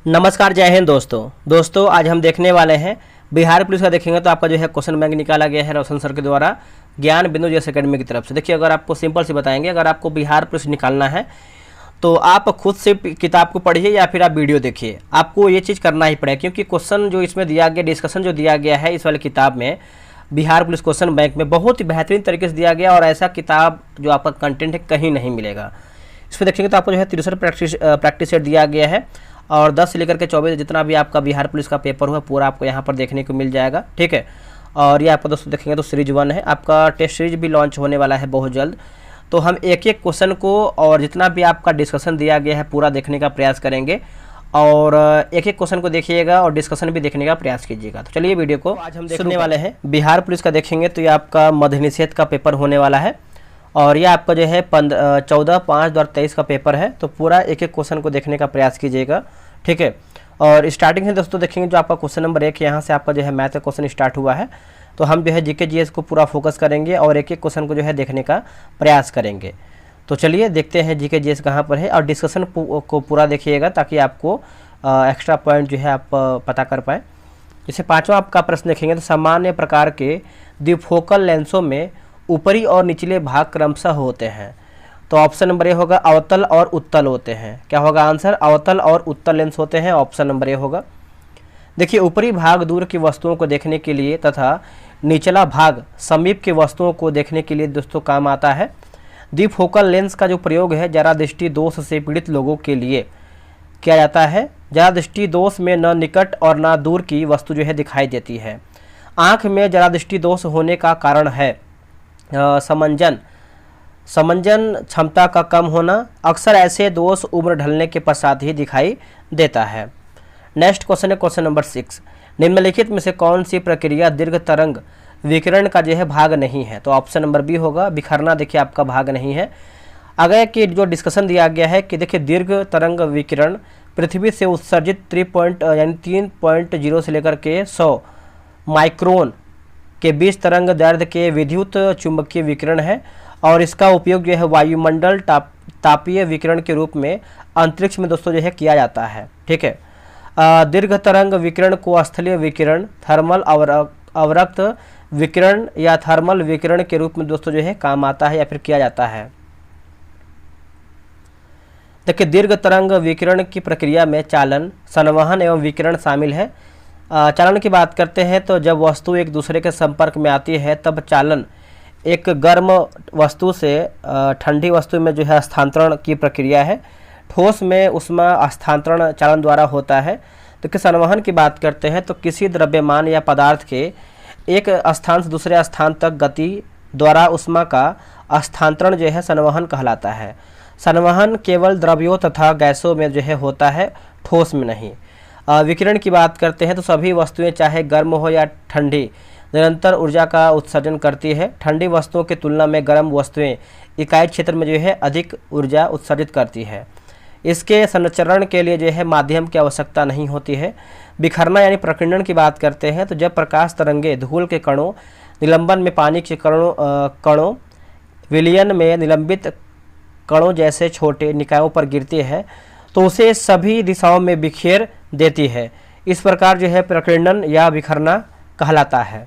नमस्कार, जय हिंद दोस्तों आज हम देखने वाले हैं बिहार पुलिस का। देखेंगे तो आपका जो है क्वेश्चन बैंक निकाला गया है रोशन सर के द्वारा ज्ञान बिंदु जेएस एकेडमी की तरफ से। देखिए, अगर आपको सिंपल से बताएंगे, अगर आपको बिहार पुलिस निकालना है तो आप खुद से किताब को पढ़िए या फिर आप वीडियो देखिए, आपको ये चीज़ करना ही पड़ेगा। क्योंकि क्वेश्चन जो इसमें दिया गया, डिस्कशन जो दिया गया है इस वाली किताब में, बिहार पुलिस क्वेश्चन बैंक में बहुत ही बेहतरीन तरीके से दिया गया और ऐसा किताब जो आपका कंटेंट है कहीं नहीं मिलेगा। इसमें देखेंगे तो आपको जो है 63 प्रैक्टिस सेट दिया गया है और 10 से लेकर के 24 जितना भी आपका बिहार पुलिस का पेपर हुआ पूरा आपको यहाँ पर देखने को मिल जाएगा। ठीक है, और ये आपको दोस्तों देखेंगे तो सीरीज 1 है, आपका टेस्ट सीरीज भी लॉन्च होने वाला है बहुत जल्द। तो हम एक एक क्वेश्चन को और जितना भी आपका डिस्कशन दिया गया है पूरा देखने का प्रयास करेंगे और एक एक क्वेश्चन को देखिएगा और डिस्कशन भी देखने का प्रयास कीजिएगा। तो चलिए वीडियो को आज हम देखने वाले हैं बिहार पुलिस का। देखेंगे तो ये आपका मध्य निषेध का पेपर होने वाला है और ये आपका जो है 14/5/2023 का पेपर है। तो पूरा एक एक क्वेश्चन को देखने का प्रयास कीजिएगा। ठीक है, और स्टार्टिंग से दोस्तों देखेंगे जो आपका क्वेश्चन नंबर 1 यहाँ से आपका जो है मैथ का क्वेश्चन स्टार्ट हुआ है। तो हम जो है जीके जीएस को पूरा फोकस करेंगे और एक एक क्वेश्चन को जो है देखने का प्रयास करेंगे। तो चलिए देखते हैं जीके जीएस कहाँ पर है और डिस्कशन को पूरा देखिएगा ताकि आपको एक्स्ट्रा पॉइंट जो है आप पता कर पाएँ। जैसे 5वां आपका प्रश्न देखेंगे तो सामान्य प्रकार के द्विफोकल लेंसों में ऊपरी और निचले भाग क्रमशः होते हैं। तो ऑप्शन नंबर ए होगा अवतल और उत्तल होते हैं। क्या होगा आंसर? अवतल और उत्तल लेंस होते हैं, ऑप्शन नंबर ए होगा। देखिए, ऊपरी भाग दूर की वस्तुओं को देखने के लिए तथा निचला भाग समीप की वस्तुओं को देखने के लिए दोस्तों काम आता है। द्विफोकल लेंस का जो प्रयोग है जरा दृष्टि दोष से पीड़ित लोगों के लिए किया जाता है। जरा दृष्टि दोष में न निकट और न दूर की वस्तु जो है दिखाई देती है। आँख में जरा दृष्टि दोष होने का कारण है समंजन क्षमता का कम होना। अक्सर ऐसे दोष उम्र ढलने के पश्चात ही दिखाई देता है। नेक्स्ट क्वेश्चन है क्वेश्चन नंबर 6। निम्नलिखित में से कौन सी प्रक्रिया दीर्घ तरंग विकिरण का जो है भाग नहीं है? तो ऑप्शन नंबर बी होगा बिखरना। देखिए, आपका भाग नहीं है। आगे की जो डिस्कशन दिया गया है कि देखिए दीर्घ तरंग विकिरण पृथ्वी से उत्सर्जित 3.0 से लेकर के 100 माइक्रोन के बीच तरंग दैर्ध्य के विद्युत चुंबकीय विकिरण है और इसका उपयोग जो है वायुमंडल तापीय विकिरण के रूप में अंतरिक्ष में दोस्तों जो है किया जाता है। ठीक है, दीर्घ तरंग विकिरण को स्थलीय विकिरण, थर्मल अवरक्त विकिरण या थर्मल विकिरण के रूप में दोस्तों जो है काम आता है या फिर किया जाता है। देखिए, दीर्घ तरंग विकिरण की प्रक्रिया में चालन, संवहन एवं विकिरण शामिल है। चालन की बात करते हैं तो जब वस्तु एक दूसरे के संपर्क में आती है तब चालन एक गर्म वस्तु से ठंडी वस्तु में जो है स्थानांतरण की प्रक्रिया है। ठोस में ऊष्मा स्थानांतरण चालन द्वारा होता है। तो कि संवहन की बात करते हैं तो किसी द्रव्यमान या पदार्थ के एक स्थान से दूसरे स्थान तक गति द्वारा ऊष्मा का स्थानांतरण जो है संवहन कहलाता है। संवहन केवल द्रव्यों तथा गैसों में जो है होता है, ठोस में नहीं। विकिरण की बात करते हैं तो सभी वस्तुएं चाहे गर्म हो या ठंडी निरंतर ऊर्जा का उत्सर्जन करती है। ठंडी वस्तुओं की तुलना में गर्म वस्तुएं इकाई क्षेत्र में जो है अधिक ऊर्जा उत्सर्जित करती है। इसके संचरण के लिए जो है माध्यम की आवश्यकता नहीं होती है। बिखरना यानी प्रकीर्णन की बात करते हैं तो जब प्रकाश तरंगे धूल के कणों, निलंबन में पानी के कणों, विलयन में निलंबित कणों जैसे छोटे निकायों पर गिरती है तो उसे सभी दिशाओं में बिखेर देती है। इस प्रकार जो है प्रकीर्णन या बिखरना कहलाता है।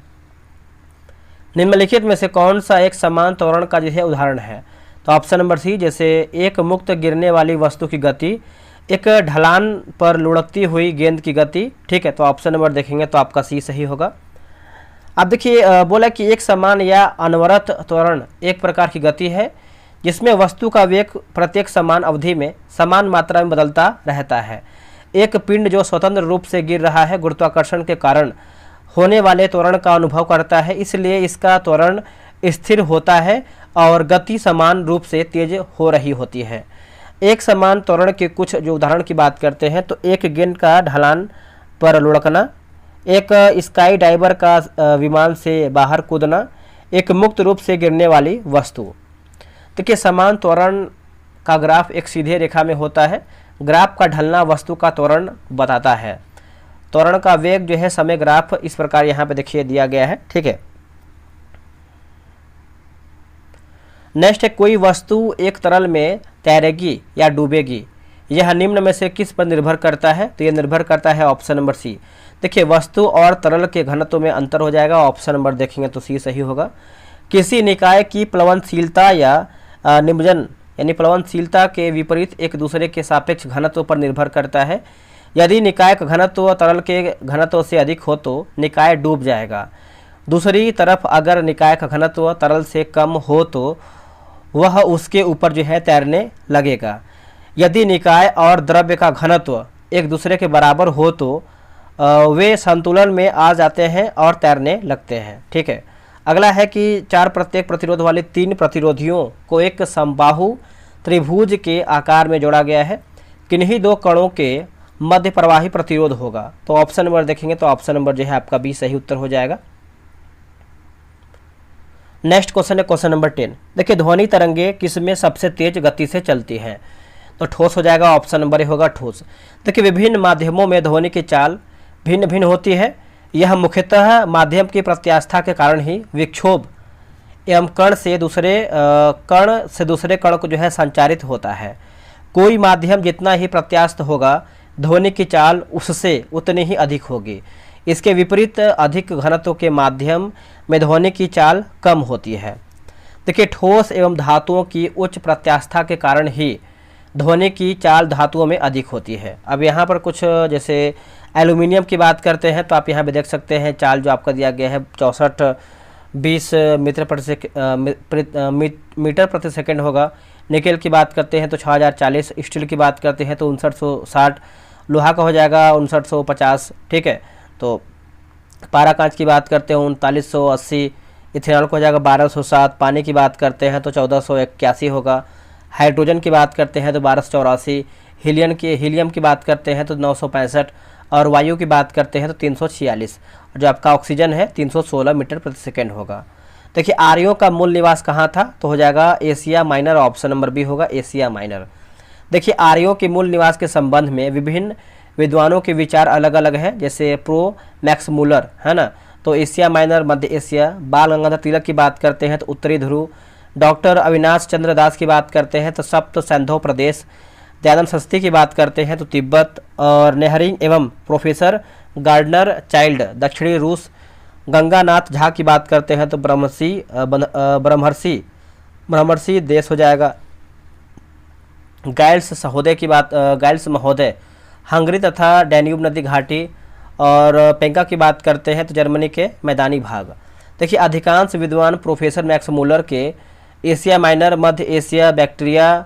निम्नलिखित में से कौन सा एक समान त्वरण का जो है उदाहरण है? तो ऑप्शन नंबर सी, जैसे एक मुक्त गिरने वाली वस्तु की गति, एक ढलान पर लुढ़कती हुई गेंद की गति। ठीक है, तो ऑप्शन नंबर देखेंगे तो आपका सी सही होगा। अब देखिए, बोला कि एक समान या अनवरत त्वरण एक प्रकार की गति है जिसमें वस्तु का वेग प्रत्येक समान अवधि में समान मात्रा में बदलता रहता है। एक पिंड जो स्वतंत्र रूप से गिर रहा है गुरुत्वाकर्षण के कारण होने वाले त्वरण का अनुभव करता है, इसलिए इसका त्वरण स्थिर होता है और गति समान रूप से तेज हो रही होती है। एक समान त्वरण के कुछ जो उदाहरण की बात करते हैं तो एक गेंद का ढलान पर लुढ़कना, एक स्काई डाइवर का विमान से बाहर कूदना, एक मुक्त रूप से गिरने वाली वस्तु। देखिए, समान त्वरण का ग्राफ एक सीधे रेखा में होता है। ग्राफ का ढलना वस्तु का त्वरण बताता है। त्वरण का वेग जो है समय ग्राफ इस प्रकार यहाँ पे देखिए दिया गया है। ठीक है, नेक्स्ट है कोई वस्तु एक तरल में तैरेगी या डूबेगी यह निम्न में से किस पर निर्भर करता है? तो यह निर्भर करता है ऑप्शन नंबर सी। देखिए, वस्तु और तरल के घनत्व में अंतर हो जाएगा, ऑप्शन नंबर देखेंगे तो सी सही होगा। किसी निकाय की प्लवनशीलता या निमज्जन यानी प्लवनशीलता के विपरीत एक दूसरे के सापेक्ष घनत्व पर निर्भर करता है। यदि निकाय का घनत्व तरल के घनत्व से अधिक हो तो निकाय डूब जाएगा। दूसरी तरफ अगर निकाय का घनत्व तरल से कम हो तो वह उसके ऊपर जो है तैरने लगेगा। यदि निकाय और द्रव्य का घनत्व एक दूसरे के बराबर हो तो वे संतुलन में आ जाते हैं और तैरने लगते हैं। ठीक है, अगला है कि चार प्रत्येक प्रतिरोध वाले तीन प्रतिरोधियों को एक समबाहु त्रिभुज के आकार में जोड़ा गया है। किन्हीं दो कणों के मध्य प्रवाही प्रतिरोध होगा? तो ऑप्शन नंबर देखेंगे तो ऑप्शन नंबर जो है आपका बी सही उत्तर हो जाएगा। नेक्स्ट क्वेश्चन है क्वेश्चन नंबर 10। देखिए, ध्वनि तरंगे किसमें सबसे तेज गति से चलती हैं? तो ठोस हो जाएगा, ऑप्शन नंबर ए होगा ठोस। देखिए, विभिन्न माध्यमों में ध्वनि की चाल भिन्न भिन्न होती है। यह मुख्यतः माध्यम की प्रत्यास्था के कारण ही विक्षोभ एवं कण से दूसरे कण को जो है संचारित होता है। कोई माध्यम जितना ही प्रत्यास्थ होगा ध्वनि की चाल उससे उतनी ही अधिक होगी। इसके विपरीत अधिक घनत्व के माध्यम में ध्वनि की चाल कम होती है। देखिए, ठोस एवं धातुओं की उच्च प्रत्यास्था के कारण ही ध्वनि की चाल धातुओं में अधिक होती है। अब यहाँ पर कुछ जैसे एल्यूमिनियम की बात करते हैं तो आप यहाँ पे देख सकते हैं चाल जो आपका दिया गया है 6420 मीटर प्रति सेकंड होगा। निकेल की बात करते हैं तो 6040, स्टील की बात करते हैं तो 5960, लोहा का हो जाएगा 5950। ठीक है, तो पारा कांच की बात करते हैं 3980, इथेनॉल का हो जाएगा 1207, पानी की बात करते हैं तो 1481 होगा, हाइड्रोजन की बात करते हैं तो 1284, हीलियम की बात करते हैं तो 965 और वायु की बात करते हैं तो 346 और जो आपका ऑक्सीजन है 316 मीटर प्रति सेकेंड होगा। देखिए, आर्यों का मूल निवास कहाँ था? तो हो जाएगा Asia minor, option number B होगा एशिया माइनर। देखिए, आर्यों के मूल निवास के संबंध में विभिन्न विद्वानों के विचार अलग अलग हैं, जैसे प्रो मैक्स मूलर है ना, तो एशिया माइनर मध्य एशिया। बाल गंगाधर तिलक की बात करते हैं तो उत्तरी ध्रुव। डॉक्टर अविनाश चंद्र दास की बात करते हैं तो सप्त सैंधव प्रदेश। दयानंद सरस्वती की बात करते हैं तो तिब्बत और नेहरिंग एवं प्रोफेसर गार्डनर चाइल्ड दक्षिणी रूस। गंगानाथ झा की बात करते हैं तो ब्रह्मर्षि देश हो जाएगा। गाइल्स महोदय हंगरी तथा डैन्यूब नदी घाटी। और पेंका की बात करते हैं तो जर्मनी के मैदानी भाग। देखिए, अधिकांश विद्वान प्रोफेसर मैक्स मूलर के एशिया माइनर मध्य एशिया बैक्टीरिया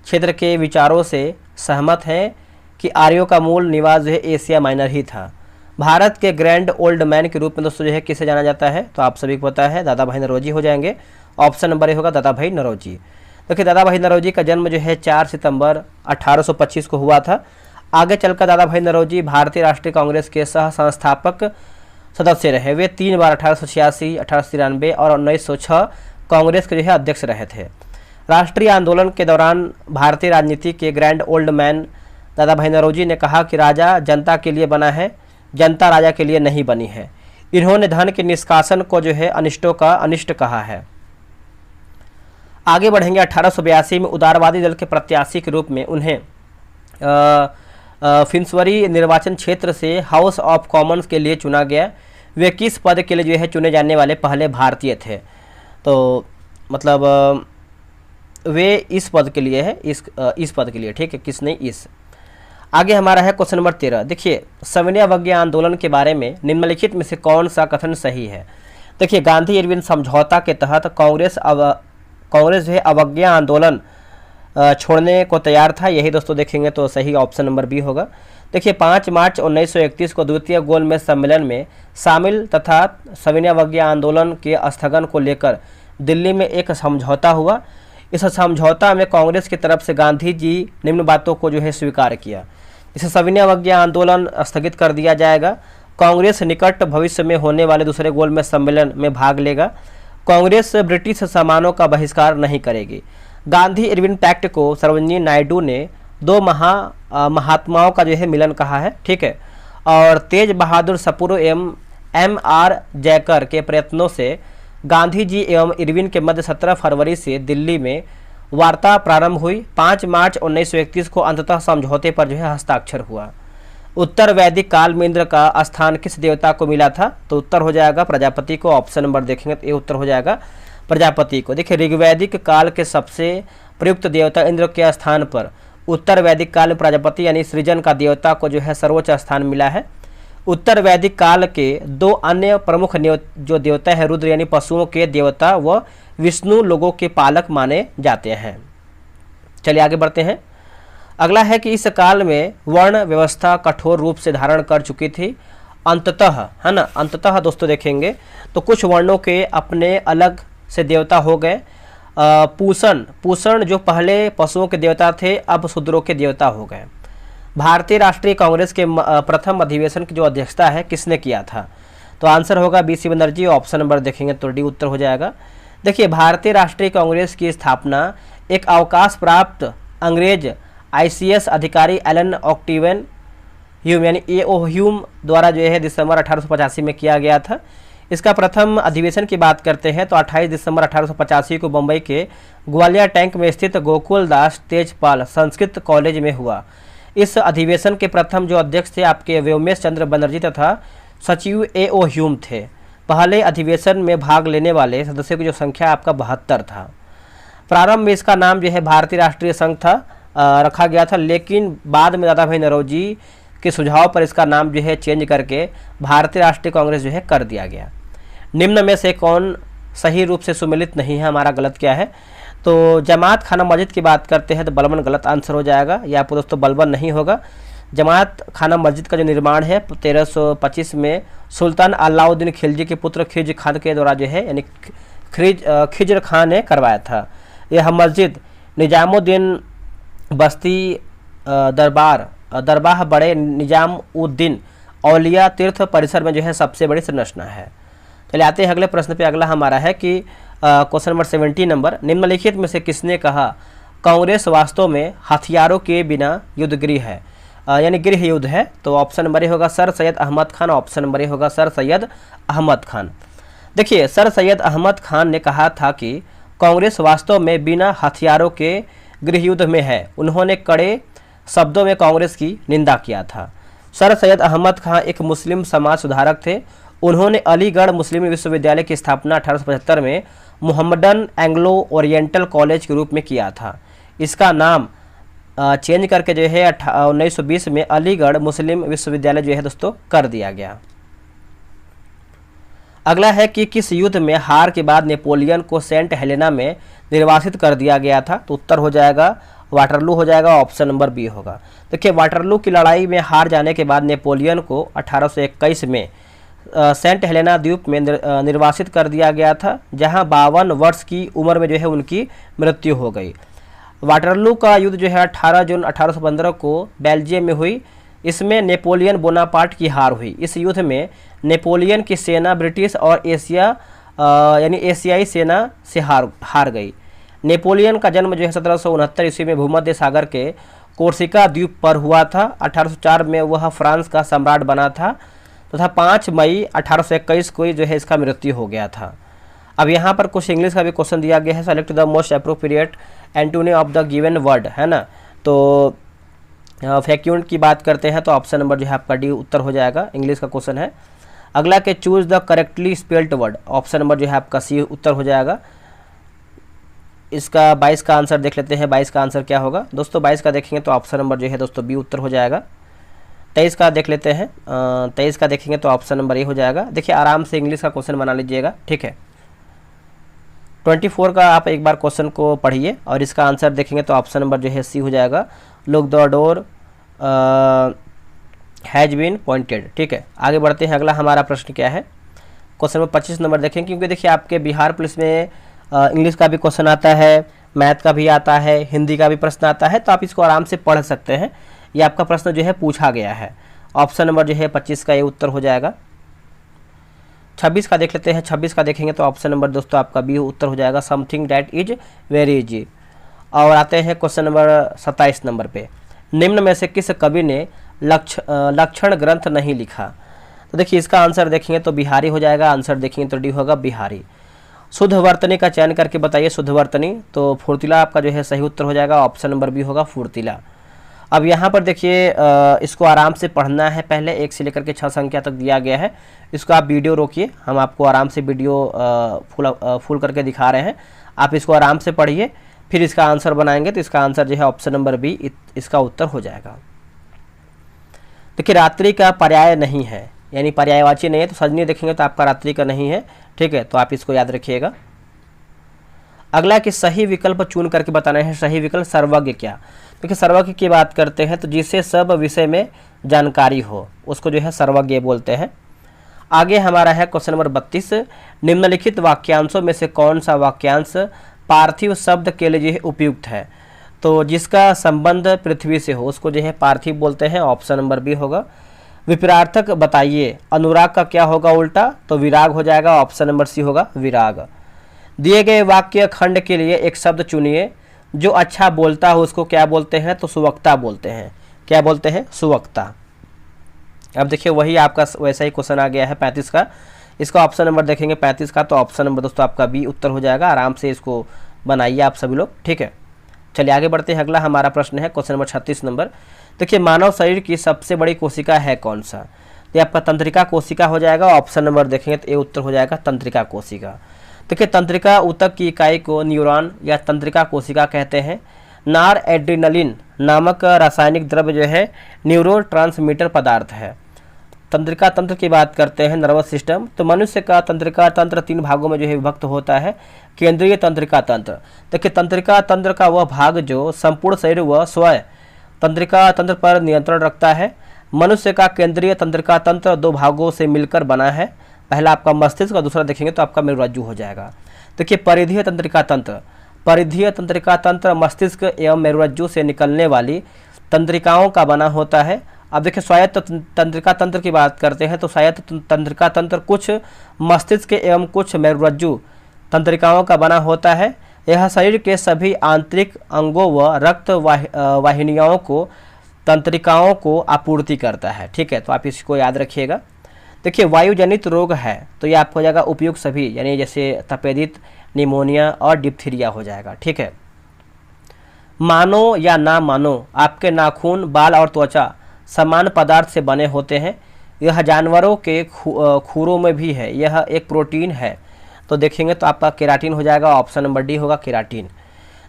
क्षेत्र के विचारों से सहमत हैं कि आर्यों का मूल निवास जो है एशिया माइनर ही था। भारत के ग्रैंड ओल्ड मैन के रूप में दोस्तों जो है किसे जाना जाता है? तो आप सभी को पता है दादा भाई नौरोजी हो जाएंगे, ऑप्शन नंबर ए होगा दादा भाई नौरोजी। देखिए, दादा भाई नौरोजी का जन्म जो है 4 सितंबर 1825 को हुआ था। आगे चलकर दादा भाई नौरोजी भारतीय राष्ट्रीय कांग्रेस के सह संस्थापक सदस्य रहे। वे 3 बार 1886, 1893 और 1906 कांग्रेस के जो है अध्यक्ष रहे थे। राष्ट्रीय आंदोलन के दौरान भारतीय राजनीति के ग्रैंड ओल्ड मैन दादा भाई नौरोजी ने कहा कि राजा जनता के लिए बना है, जनता राजा के लिए नहीं बनी है। इन्होंने धन के निष्कासन को जो है अनिष्टों का अनिष्ट कहा है। आगे बढ़ेंगे। 1882 में उदारवादी दल के प्रत्याशी के रूप में उन्हें फिंसवरी निर्वाचन क्षेत्र से हाउस ऑफ कॉमन्स के लिए चुना गया। वे किस पद के लिए जो है चुने जाने वाले पहले भारतीय थे? तो मतलब वे इस पद के लिए है, इस पद के लिए। ठीक है, किस नहीं इस। आगे हमारा है क्वेश्चन नंबर 13। देखिए, सविनय अवज्ञा आंदोलन के बारे में निम्नलिखित में से कौन सा कथन सही है? देखिए, गांधी इरविन समझौता के तहत कांग्रेस जो है अवज्ञा आंदोलन छोड़ने को तैयार था। यही दोस्तों देखेंगे तो सही ऑप्शन नंबर बी होगा। देखिए, 5 मार्च 1931 को द्वितीय गोलमेज सम्मेलन में शामिल तथा सविनय अवज्ञा आंदोलन के स्थगन को लेकर दिल्ली में एक समझौता हुआ। इस समझौता में कांग्रेस की तरफ से गांधी जी निम्न बातों को जो है स्वीकार किया। इसे सविनय अवज्ञा आंदोलन स्थगित कर दिया जाएगा। कांग्रेस निकट भविष्य में होने वाले दूसरे गोलमेज सम्मेलन में भाग लेगा। कांग्रेस ब्रिटिश सामानों का बहिष्कार नहीं करेगी। गांधी इरविन पैक्ट को सरोजिनी नायडू ने 2 महात्माओं का जो है मिलन कहा है। ठीक है, और तेज बहादुर सप्रू एवं M.R. जयकर के प्रयत्नों से गांधी जी एवं इरविन के मध्य 17 फरवरी से दिल्ली में वार्ता प्रारंभ हुई। 5 मार्च 1931 को अंततः समझौते पर जो है हस्ताक्षर हुआ। उत्तर वैदिक काल में इंद्र का स्थान किस देवता को मिला था? तो उत्तर हो जाएगा प्रजापति को। ऑप्शन नंबर देखेंगे तो ये उत्तर हो जाएगा प्रजापति को। देखिए ऋग्वैदिक काल के सबसे प्रयुक्त देवता इंद्र के स्थान पर उत्तर वैदिक काल में प्रजापति यानी सृजन का देवता को जो है सर्वोच्च स्थान मिला है। उत्तर वैदिक काल के 2 अन्य प्रमुख जो देवता है रुद्र यानी पशुओं के देवता व विष्णु लोगों के पालक माने जाते हैं। चलिए आगे बढ़ते हैं। अगला है कि इस काल में वर्ण व्यवस्था कठोर रूप से धारण कर चुकी थी। अंततः, है ना, अंततः दोस्तों देखेंगे तो कुछ वर्णों के अपने अलग से देवता हो गए। पूषण जो पहले पशुओं के देवता थे अब शूद्रों के देवता हो गए। भारतीय राष्ट्रीय कांग्रेस के प्रथम अधिवेशन की जो अध्यक्षता है किसने किया था? तो आंसर होगा BC बनर्जी। ऑप्शन नंबर देखेंगे तो डी उत्तर हो जाएगा। देखिए भारतीय राष्ट्रीय कांग्रेस की स्थापना एक अवकाश प्राप्त अंग्रेज ICS अधिकारी एलन ऑक्टिवन ह्यूम यानी A.O. ह्यूम द्वारा जो है दिसंबर 1885 में किया गया था। इसका प्रथम अधिवेशन की बात करते हैं तो 28 दिसंबर 1885 को मुंबई के ग्वालियर टैंक में स्थित गोकुल दास तेजपाल संस्कृत कॉलेज में हुआ। इस अधिवेशन के प्रथम जो अध्यक्ष थे आपके व्योमेश चंद्र बनर्जी तथा सचिव A.O. ह्यूम थे। पहले अधिवेशन में भाग लेने वाले सदस्यों की जो संख्या आपका 72 था। प्रारंभ में इसका नाम जो है भारतीय राष्ट्रीय संघ था रखा गया था, लेकिन बाद में दादा भाई नौरोजी के सुझाव पर इसका नाम जो है चेंज करके भारतीय राष्ट्रीय कांग्रेस जो है कर दिया गया। निम्न में से कौन सही रूप से सुमेलित नहीं है? हमारा गलत क्या है? तो जमात खाना मस्जिद की बात करते हैं तो बलबन गलत आंसर हो जाएगा। या आपको दोस्तों बलबन नहीं होगा। जमात खाना मस्जिद का जो निर्माण है 1325 में सुल्तान अलाउद्दीन खिलजी के पुत्र खिज खान के द्वारा जो है यानी खिजर खान ने करवाया था। यह मस्जिद निजामुद्दीन बस्ती दरबार बड़े निजामुद्दीन औलिया तीर्थ परिसर में जो है सबसे बड़ी संरचना है। चलिए आते हैं अगले प्रश्न पे। अगला हमारा है कि क्वेश्चन नंबर 70 नंबर, निम्नलिखित में से किसने कहा कांग्रेस वास्तव में हथियारों के बिना युद्धगृह है यानी गृह युद्ध है? तो ऑप्शन नंबर ए होगा sir Syed Ahmad Khan. Option number A होगा सर सैयद अहमद खान। देखिए सर सैयद अहमद खान ने कहा था कि कांग्रेस वास्तव में बिना हथियारों के गृह युद्ध में है। उन्होंने कड़े शब्दों में कांग्रेस की निंदा किया था। सर सैयद अहमद खान एक मुस्लिम समाज सुधारक थे। उन्होंने अलीगढ़ मुस्लिम विश्वविद्यालय की स्थापना 1875 में मोहम्मडन एंग्लो ओरिएंटल कॉलेज के रूप में किया था। इसका नाम चेंज करके जो है 1920 में अलीगढ़ मुस्लिम विश्वविद्यालय जो है दोस्तों कर दिया गया। अगला है कि किस युद्ध में हार के बाद नेपोलियन को सेंट हेलेना में निर्वासित कर दिया गया था? तो उत्तर हो जाएगा वाटरलू हो जाएगा। ऑप्शन नंबर बी होगा। देखिए वाटरलू की लड़ाई में हार जाने के बाद नेपोलियन को 1821 में सेंट हेलेना द्वीप में निर्वासित कर दिया गया था, जहां 52 वर्ष की उम्र में जो है उनकी मृत्यु हो गई। वाटरलू का युद्ध जो है 18 जून 1815 को बेल्जियम में हुई। इसमें नेपोलियन बोनापार्ट की हार हुई। इस युद्ध में नेपोलियन की सेना ब्रिटिश और यानी एशियाई सेना से हार गई। नेपोलियन का जन्म जो है 1769 ईस्वी में भूमध्य सागर के कोर्सिका द्वीप पर हुआ था। 1804 में वह फ्रांस का सम्राट बना था तथा 5 मई 1821 को जो है इसका मृत्यु हो गया था। अब यहाँ पर कुछ इंग्लिश का भी क्वेश्चन दिया गया है। Select the most appropriate antonym of the given word, है ना। तो फैक्यूंट की बात करते हैं तो ऑप्शन नंबर जो है आपका डी उत्तर हो जाएगा। इंग्लिश का क्वेश्चन है। अगला के choose the correctly spelled word, option number जो है आपका सी उत्तर हो जाएगा। इसका 22 का आंसर देख लेते हैं। 22 का आंसर क्या होगा दोस्तों? 22 का देखेंगे तो ऑप्शन नंबर जो है दोस्तों बी उत्तर हो जाएगा। 23 का देख लेते हैं। 23 का देखेंगे तो ऑप्शन नंबर ए हो जाएगा। देखिए आराम से इंग्लिश का क्वेश्चन बना लीजिएगा, ठीक है। 24 का आप एक बार क्वेश्चन को पढ़िए और इसका आंसर देखेंगे तो ऑप्शन नंबर जो है सी हो जाएगा। Look the door has been pointed, ठीक है। आगे बढ़ते हैं। अगला हमारा प्रश्न क्या है? क्वेश्चन नंबर 25 नंबर देखें, क्योंकि देखिए आपके बिहार पुलिस में इंग्लिश का भी क्वेश्चन आता है, मैथ का भी आता है, हिंदी का भी प्रश्न आता है, तो आप इसको आराम से पढ़ सकते हैं। ये आपका प्रश्न जो है पूछा गया है। ऑप्शन नंबर जो है 25 का ये उत्तर हो जाएगा। 26 का देख लेते हैं। 26 का देखेंगे तो ऑप्शन नंबर दोस्तों आपका बी उत्तर हो जाएगा। Something that is very easy. और आते हैं क्वेश्चन नंबर 27 नंबर पे। निम्न में से किस कवि ने लक्षण ग्रंथ नहीं लिखा? तो देखिए इसका आंसर देखेंगे तो बिहारी हो जाएगा। आंसर देखेंगे तो डी होगा बिहारी। शुद्ध वर्तनी का चयन करके बताइए शुद्ध वर्तनी। तो फुर्तीला आपका जो है सही उत्तर हो जाएगा, ऑप्शन नंबर बी होगा फुर्तीला। अब यहाँ पर देखिए इसको आराम से पढ़ना है, पहले 1 से लेकर के 6 संख्या तक दिया गया है। इसको आप वीडियो रोकिए, हम आपको आराम से वीडियो फुल करके दिखा रहे हैं, आप इसको आराम से पढ़िए, फिर इसका आंसर बनाएंगे। तो इसका आंसर जो है ऑप्शन नंबर बी इसका उत्तर हो जाएगा। देखिए रात्रि का पर्याय नहीं है, यानी पर्यायवाची नहीं है, तो सजनी देखेंगे तो आपका रात्रि का नहीं है, ठीक है, तो आप इसको याद रखिएगा। अगला कि सही विकल्प चुन करके बताना है। सही विकल्प सर्वज्ञ क्या। देखिए सर्वज्ञ की बात करते हैं तो जिसे सब विषय में जानकारी हो उसको जो है सर्वज्ञ बोलते हैं। आगे हमारा है क्वेश्चन नंबर 32, निम्नलिखित वाक्यांशों में से कौन सा वाक्यांश पार्थिव शब्द के लिए जो है उपयुक्त है। तो जिसका संबंध पृथ्वी से हो उसको जो है पार्थिव बोलते हैं, ऑप्शन नंबर बी होगा। विपरार्थक बताइए, अनुराग का क्या होगा उल्टा, तो विराग हो जाएगा, ऑप्शन नंबर सी होगा विराग। दिए गए वाक्य खंड के लिए एक शब्द चुनिए, जो अच्छा बोलता हो उसको क्या बोलते हैं, तो सुवक्ता बोलते हैं। क्या बोलते हैं, सुवक्ता। अब देखिए वही आपका वैसा ही क्वेश्चन आ गया है 35 का, इसका ऑप्शन नंबर देखेंगे 35 का, तो ऑप्शन नंबर दोस्तों आपका बी उत्तर हो जाएगा। आराम से इसको बनाइए आप सभी लोग, ठीक है। चलिए आगे बढ़ते हैं। अगला हमारा प्रश्न है क्वेश्चन नंबर 36 नंबर। देखिए मानव शरीर की सबसे बड़ी कोशिका है कौन सा। तो आपका तंत्रिका कोशिका हो जाएगा, ऑप्शन नंबर देखेंगे तो ये उत्तर हो जाएगा तंत्रिका कोशिका। देखिए तंत्रिका ऊतक की इकाई को न्यूरॉन या तंत्रिका कोशिका कहते हैं। नार एड्रिनलिन नामक रासायनिक द्रव्य जो है न्यूरोट्रांसमीटर पदार्थ है। तंत्रिका तंत्र की बात करते हैं, नर्वस सिस्टम। तो मनुष्य का तंत्रिका तंत्र 3 भागों में जो है विभक्त होता है। केंद्रीय तंत्रिका तंत्र, देखिए तंत्रिका तंत्र का वह भाग जो संपूर्ण शरीर व स्वयं तंत्रिका तंत्र पर नियंत्रण रखता है। मनुष्य का केंद्रीय तंत्रिका तंत्र 2 भागों से मिलकर बना है, पहला आपका मस्तिष्क और दूसरा देखेंगे तो आपका मेरुरज्जु हो जाएगा। देखिए परिधीय तंत्रिका तंत्र, परिधीय तंत्रिका तंत्र मस्तिष्क एवं मेरुरज्जु से निकलने वाली तंत्रिकाओं का बना होता है। अब देखिए स्वायत्त तंत्रिका तंत्र की बात करते हैं, तो स्वायत्त तंत्रिका तंत्र कुछ मस्तिष्क एवं कुछ मेरुरज्जु तंत्रिकाओं का बना होता है। यह शरीर के सभी आंतरिक अंगों व रक्त वाहिनियों को तंत्रिकाओं को आपूर्ति करता है, ठीक है, तो आप इसको याद रखिएगा। देखिए वायुजनित रोग है तो ये आपको हो जाएगा उपयुक्त सभी, यानी जैसे तपेदिक, निमोनिया और डिप्थीरिया हो जाएगा, ठीक है। मानो या ना मानो आपके नाखून, बाल और त्वचा समान पदार्थ से बने होते हैं। यह जानवरों के खूरों में भी है, यह एक प्रोटीन है। तो देखेंगे तो आपका केराटिन हो जाएगा, ऑप्शन नंबर डी होगा केराटिन।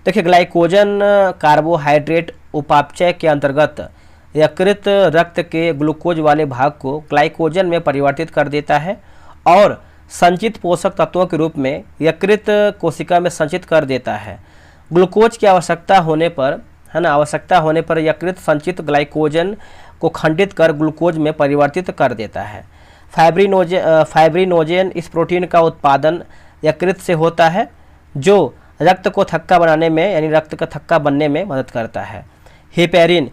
देखिए ग्लाइकोजन कार्बोहाइड्रेट उपापचय के अंतर्गत यकृत रक्त के ग्लूकोज वाले भाग को ग्लाइकोजन में परिवर्तित कर देता है और संचित पोषक तत्वों के रूप में यकृत कोशिका में संचित कर देता है। ग्लूकोज की आवश्यकता होने पर, है ना, आवश्यकता होने पर यकृत संचित ग्लाइकोजन को खंडित कर ग्लूकोज में परिवर्तित कर देता है। फाइब्रिनोजेन इस प्रोटीन का उत्पादन यकृत से होता है, जो रक्त को थक्का बनाने में, यानी रक्त का थक्का बनने में मदद करता है। हेपेरिन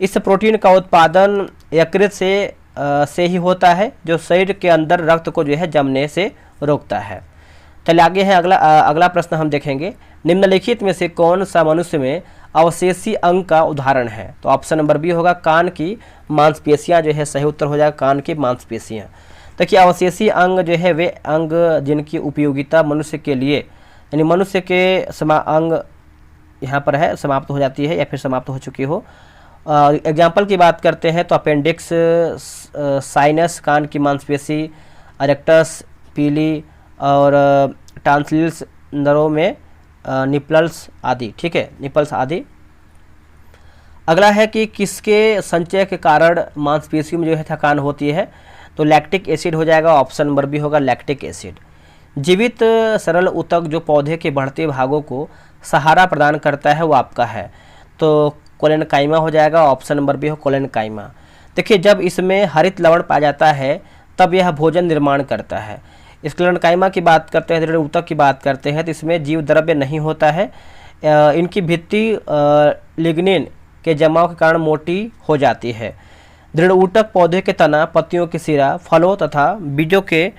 इस प्रोटीन का उत्पादन यकृत से ही होता है, जो शरीर के अंदर रक्त को जो है जमने से रोकता है। चलिए आगे है अगला प्रश्न हम देखेंगे। निम्नलिखित में से कौन सा मनुष्य में अवशेषी अंग का उदाहरण है। तो ऑप्शन नंबर बी होगा कान की मांसपेशियां जो है सही उत्तर हो जाएगा, कान की मांसपेशियां। देखिए अवशेषी अंग जो है वे अंग जिनकी उपयोगिता मनुष्य के लिए, यानी मनुष्य के अंग यहाँ पर है समाप्त हो जाती है या फिर समाप्त हो चुकी हो। एग्जाम्पल की बात करते हैं तो अपेंडिक्स, साइनस कान की मांसपेशी, अरेक्टस पीली और टांसिल्स नरों में निपल्स आदि, ठीक है, निपल्स आदि। अगला है कि किसके संचय के कारण मांसपेशियों में जो है थकान होती है। तो लैक्टिक एसिड हो जाएगा, ऑप्शन नंबर बी होगा लैक्टिक एसिड। जीवित सरल ऊतक जो पौधे के बढ़ते भागों को सहारा प्रदान करता है वो आपका है, तो कोलेनकाइमा हो जाएगा, ऑप्शन नंबर बी हो कोलेनकाइमा। देखिए जब इसमें हरित लवण पाया जाता है तब यह भोजन निर्माण करता है। इस कोलेनकाइमा की बात करते हैं, दृढ़ ऊतक की बात करते हैं तो इसमें जीव द्रव्य नहीं होता है। इनकी भित्ति लिग्निन के जमाव के कारण मोटी हो जाती है। दृढ़ ऊतक पौधे के तना, पत्तियों की सिरा, फलों तथा बीजों के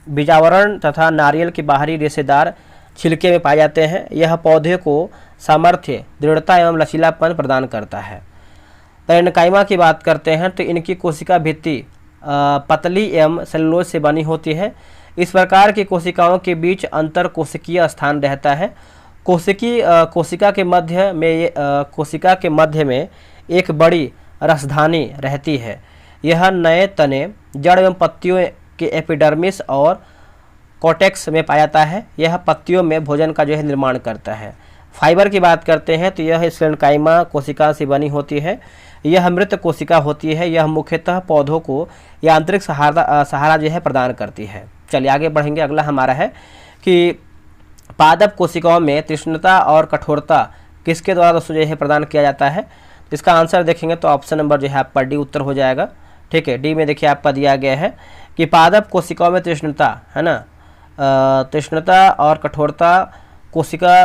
बीजावरण तथा नारियल के बाहरी रेशेदार छिलके में पाए जाते हैं। यह पौधे को सामर्थ्य, दृढ़ता एवं लचीलापन प्रदान करता है। कोलेनकाइमा की बात करते हैं तो इनकी कोशिका भित्ति पतली एवं सेलुलोज से बनी होती है। इस प्रकार की कोशिकाओं के बीच अंतर कोशिकीय स्थान रहता है। कोशिका के मध्य में एक बड़ी रसधानी रहती है। यह नए तने, जड़ एवं पत्तियों के एपिडर्मिस और कॉर्टेक्स में पाया जाता है। यह पत्तियों में भोजन का जो है निर्माण करता है। फाइबर की बात करते हैं तो यह स्लेन्काइमा कोशिका से बनी होती है। यह मृत कोशिका होती है। यह मुख्यतः पौधों को यांत्रिक सहारा जो है प्रदान करती है। चलिए आगे बढ़ेंगे। अगला हमारा है कि पादप कोशिकाओं में तीक्ष्णता और कठोरता किसके द्वारा दोस्तों जो है प्रदान किया जाता है। इसका आंसर देखेंगे तो ऑप्शन नंबर जो है आपका डी उत्तर हो जाएगा। ठीक है, डी में देखिए आपका दिया गया है कि पादप कोशिकाओं में तीक्ष्णता है ना, तीक्ष्णता और कठोरता कोशिका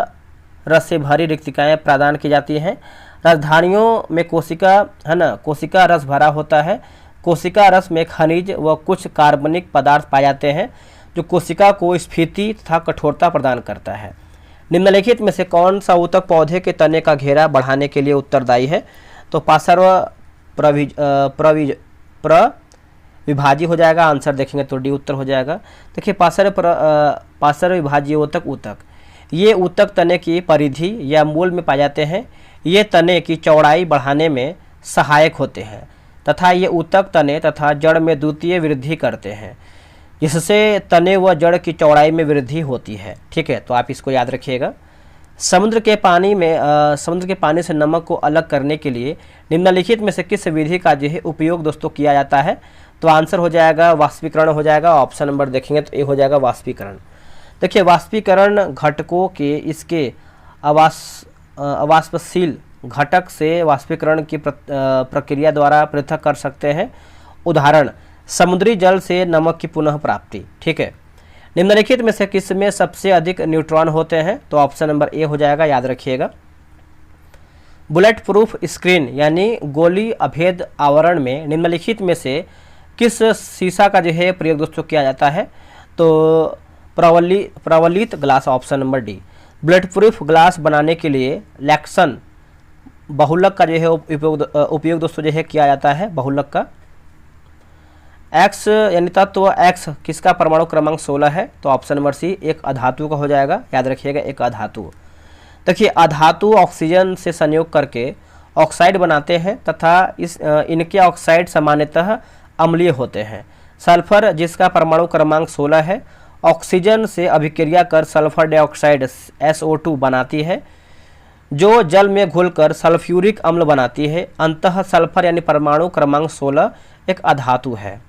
रस से भरी रिक्तिकाएँ प्रदान की जाती हैं। राजधानियों में कोशिका है ना, कोशिका रस भरा होता है। कोशिका रस में खनिज व कुछ कार्बनिक पदार्थ पाए जाते हैं जो कोशिका को स्फीति तथा कठोरता प्रदान करता है। निम्नलिखित में से कौन सा ऊतक पौधे के तने का घेरा बढ़ाने के लिए उत्तरदायी है। तो पार्श्व प्रविभाजी हो जाएगा। आंसर देखेंगे तो डी उत्तर हो जाएगा। देखिए पार्श्व विभाजीय ऊतक ये ऊतक तने की परिधि या मूल में पाए जाते हैं। ये तने की चौड़ाई बढ़ाने में सहायक होते हैं तथा ये ऊतक तने तथा जड़ में द्वितीय वृद्धि करते हैं, जिससे तने व जड़ की चौड़ाई में वृद्धि होती है। ठीक है, तो आप इसको याद रखिएगा। समुद्र के पानी से नमक को अलग करने के लिए निम्नलिखित में से किस विधि का जो है उपयोग दोस्तों किया जाता है। तो आंसर हो जाएगा वाष्पीकरण हो जाएगा। ऑप्शन नंबर देखेंगे तो ये हो जाएगा वाष्पीकरण। देखिए वाष्पीकरण घटकों के इसके अवाष्पशील घटक से वाष्पीकरण की प्रक्रिया द्वारा पृथक कर सकते हैं। उदाहरण समुद्री जल से नमक की पुनः प्राप्ति। ठीक है, निम्नलिखित में से किस में सबसे अधिक न्यूट्रॉन होते हैं। तो ऑप्शन नंबर ए हो जाएगा, याद रखिएगा। बुलेट प्रूफ स्क्रीन यानी गोली अभेद आवरण में निम्नलिखित में से किस शीशा का जो है प्रयोग दोस्तों किया जाता है। तो प्रवलित glass, option number D. Bullet proof glass बनाने के लिए लैक्सन बहुलक का जो है उपयोग दोस्तों जो है किया जाता है। बहुलक का एक्स यानी तत्व एक्स किसका परमाणु क्रमांक 16 है। तो ऑप्शन नंबर सी एक अधातु का हो जाएगा। याद रखिएगा, एक अधातु। देखिए अधातु ऑक्सीजन से संयोग करके ऑक्साइड बनाते हैं तथा इनके ऑक्साइड सामान्यतः अम्लीय होते हैं। सल्फर जिसका परमाणु क्रमांक 16 है ऑक्सीजन से अभिक्रिया कर सल्फर डाइऑक्साइड SO2 बनाती है, जो जल में घुलकर सल्फ्यूरिक अम्ल बनाती है। अंततः सल्फर यानी परमाणु क्रमांक 16 एक अधातु है।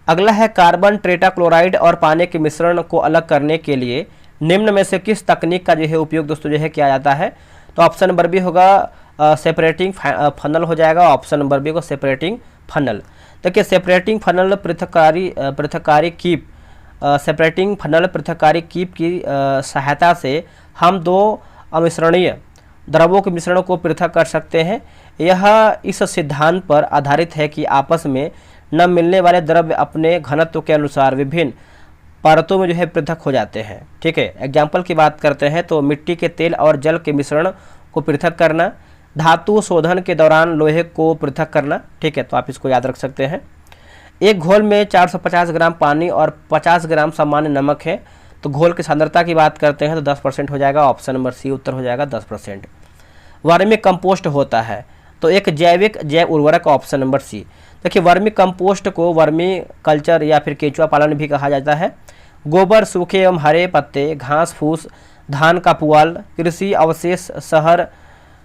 अगला है कार्बन टेट्राक्लोराइड और पानी के मिश्रण को अलग करने के लिए निम्न में से किस तकनीक का जो है उपयोग दोस्तों जो है किया जाता है। तो ऑप्शन नंबर बी होगा सेपरेटिंग फनल हो जाएगा। ऑप्शन नंबर बी को सेपरेटिंग फनल। देखिए सेपरेटिंग फनल पृथक्कारी कीप की सहायता से हम दो अमिश्रणीय द्रवों के मिश्रण को पृथक कर सकते हैं। यह इस सिद्धांत पर आधारित है कि आपस में न मिलने वाले द्रव्य अपने घनत्व के अनुसार विभिन्न परतों में जो है पृथक हो जाते हैं। ठीक है, एग्जाम्पल की बात करते हैं तो मिट्टी के तेल और जल के मिश्रण को पृथक करना, धातु शोधन के दौरान लोहे को पृथक करना। ठीक है, तो आप इसको याद रख सकते हैं। एक घोल में 450 ग्राम पानी और 50 ग्राम सामान्य नमक है, तो घोल की सांद्रता की बात करते हैं तो 10% हो जाएगा। ऑप्शन नंबर सी उत्तर हो जाएगा 10%। वर्मी कंपोस्ट होता है तो एक जैव उर्वरक, ऑप्शन नंबर सी। देखिए वर्मी कंपोस्ट को वर्मी कल्चर या फिर केंचुआ पालन भी कहा जाता है। गोबर, सूखे एवं हरे पत्ते, घास फूस, धान का पुआल, कृषि अवशेष,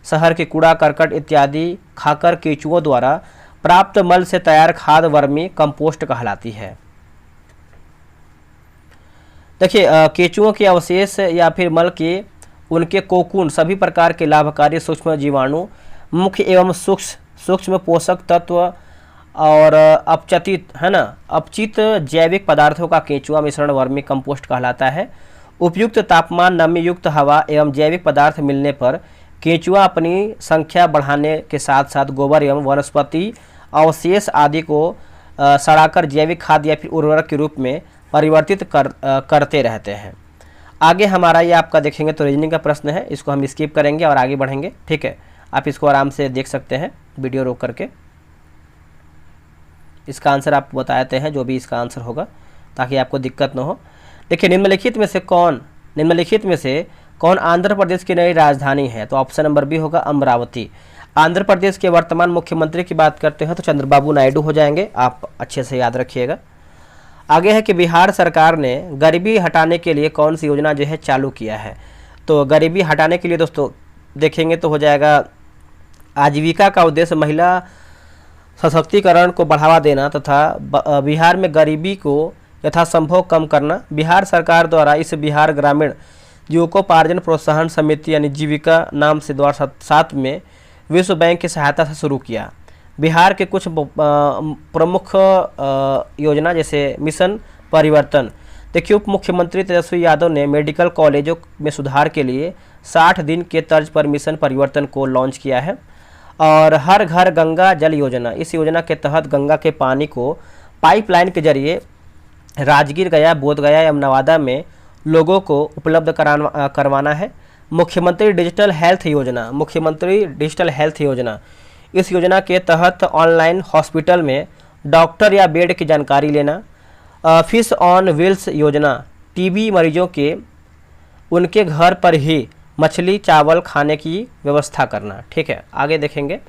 शहर के कूड़ा करकट इत्यादि खाकर केंचुओं द्वारा प्राप्त मल से तैयार खाद वर्मी कंपोस्ट कहलाती है। देखिए केंचुओं के अवशेष या फिर मल के उनके कोकून सभी प्रकार के लाभकारी सूक्ष्म जीवाणु, मुख्य एवं सूक्ष्म पोषक तत्व और अपचित जैविक पदार्थों का केंचुआ मिश्रण वर्मी कंपोस्ट कहलाता है। उपयुक्त तापमान, नमी युक्त हवा एवं जैविक पदार्थ मिलने पर केंचुआ अपनी संख्या बढ़ाने के साथ साथ गोबर एवं वनस्पति अवशेष आदि को सड़ाकर जैविक खाद या फिर उर्वरक के रूप में परिवर्तित करते रहते हैं। आगे हमारा ये आपका देखेंगे तो रीजनिंग का प्रश्न है, इसको हम स्किप करेंगे और आगे बढ़ेंगे। ठीक है, आप इसको आराम से देख सकते हैं वीडियो रोक करके। इसका आंसर आप बताते हैं जो भी इसका आंसर होगा। ताकि आपको दिक्कत न हो। देखिए निम्नलिखित में से कौन आंध्र प्रदेश की नई राजधानी है? तो ऑप्शन नंबर बी होगा अमरावती। आंध्र प्रदेश के वर्तमान मुख्यमंत्री की बात करते हैं तो चंद्रबाबू नायडू हो जाएंगे, आप अच्छे से याद रखिएगा। आगे है कि बिहार सरकार ने गरीबी हटाने के लिए कौन सी योजना जो है चालू किया है? तो गरीबी हटाने के लिए दोस्तों देखेंगे तो हो जाएगा आजीविका का उद्देश्य महिला सशक्तिकरण को बढ़ावा देना तथा बिहार में गरीबी को यथासंभव कम करना। बिहार सरकार द्वारा इस बिहार ग्रामीण जीविकोपार्जन प्रोत्साहन समिति यानी जीविका नाम से 2007 में विश्व बैंक की सहायता से शुरू किया। बिहार के कुछ प्रमुख योजना जैसे मिशन परिवर्तन। देखिए उप मुख्यमंत्री तेजस्वी यादव ने मेडिकल कॉलेजों में सुधार के लिए 60 दिन के तर्ज पर मिशन परिवर्तन को लॉन्च किया है। और हर घर गंगा जल योजना, इस योजना के तहत गंगा के पानी को पाइपलाइन के जरिए राजगीर, गया, बोधगया या नवादा में लोगों को उपलब्ध करवाना है। मुख्यमंत्री डिजिटल हेल्थ योजना, इस योजना के तहत ऑनलाइन हॉस्पिटल में डॉक्टर या बेड की जानकारी लेना। फिश ऑन व्हील्स योजना, टीबी मरीजों के उनके घर पर ही मछली चावल खाने की व्यवस्था करना। ठीक है, आगे देखेंगे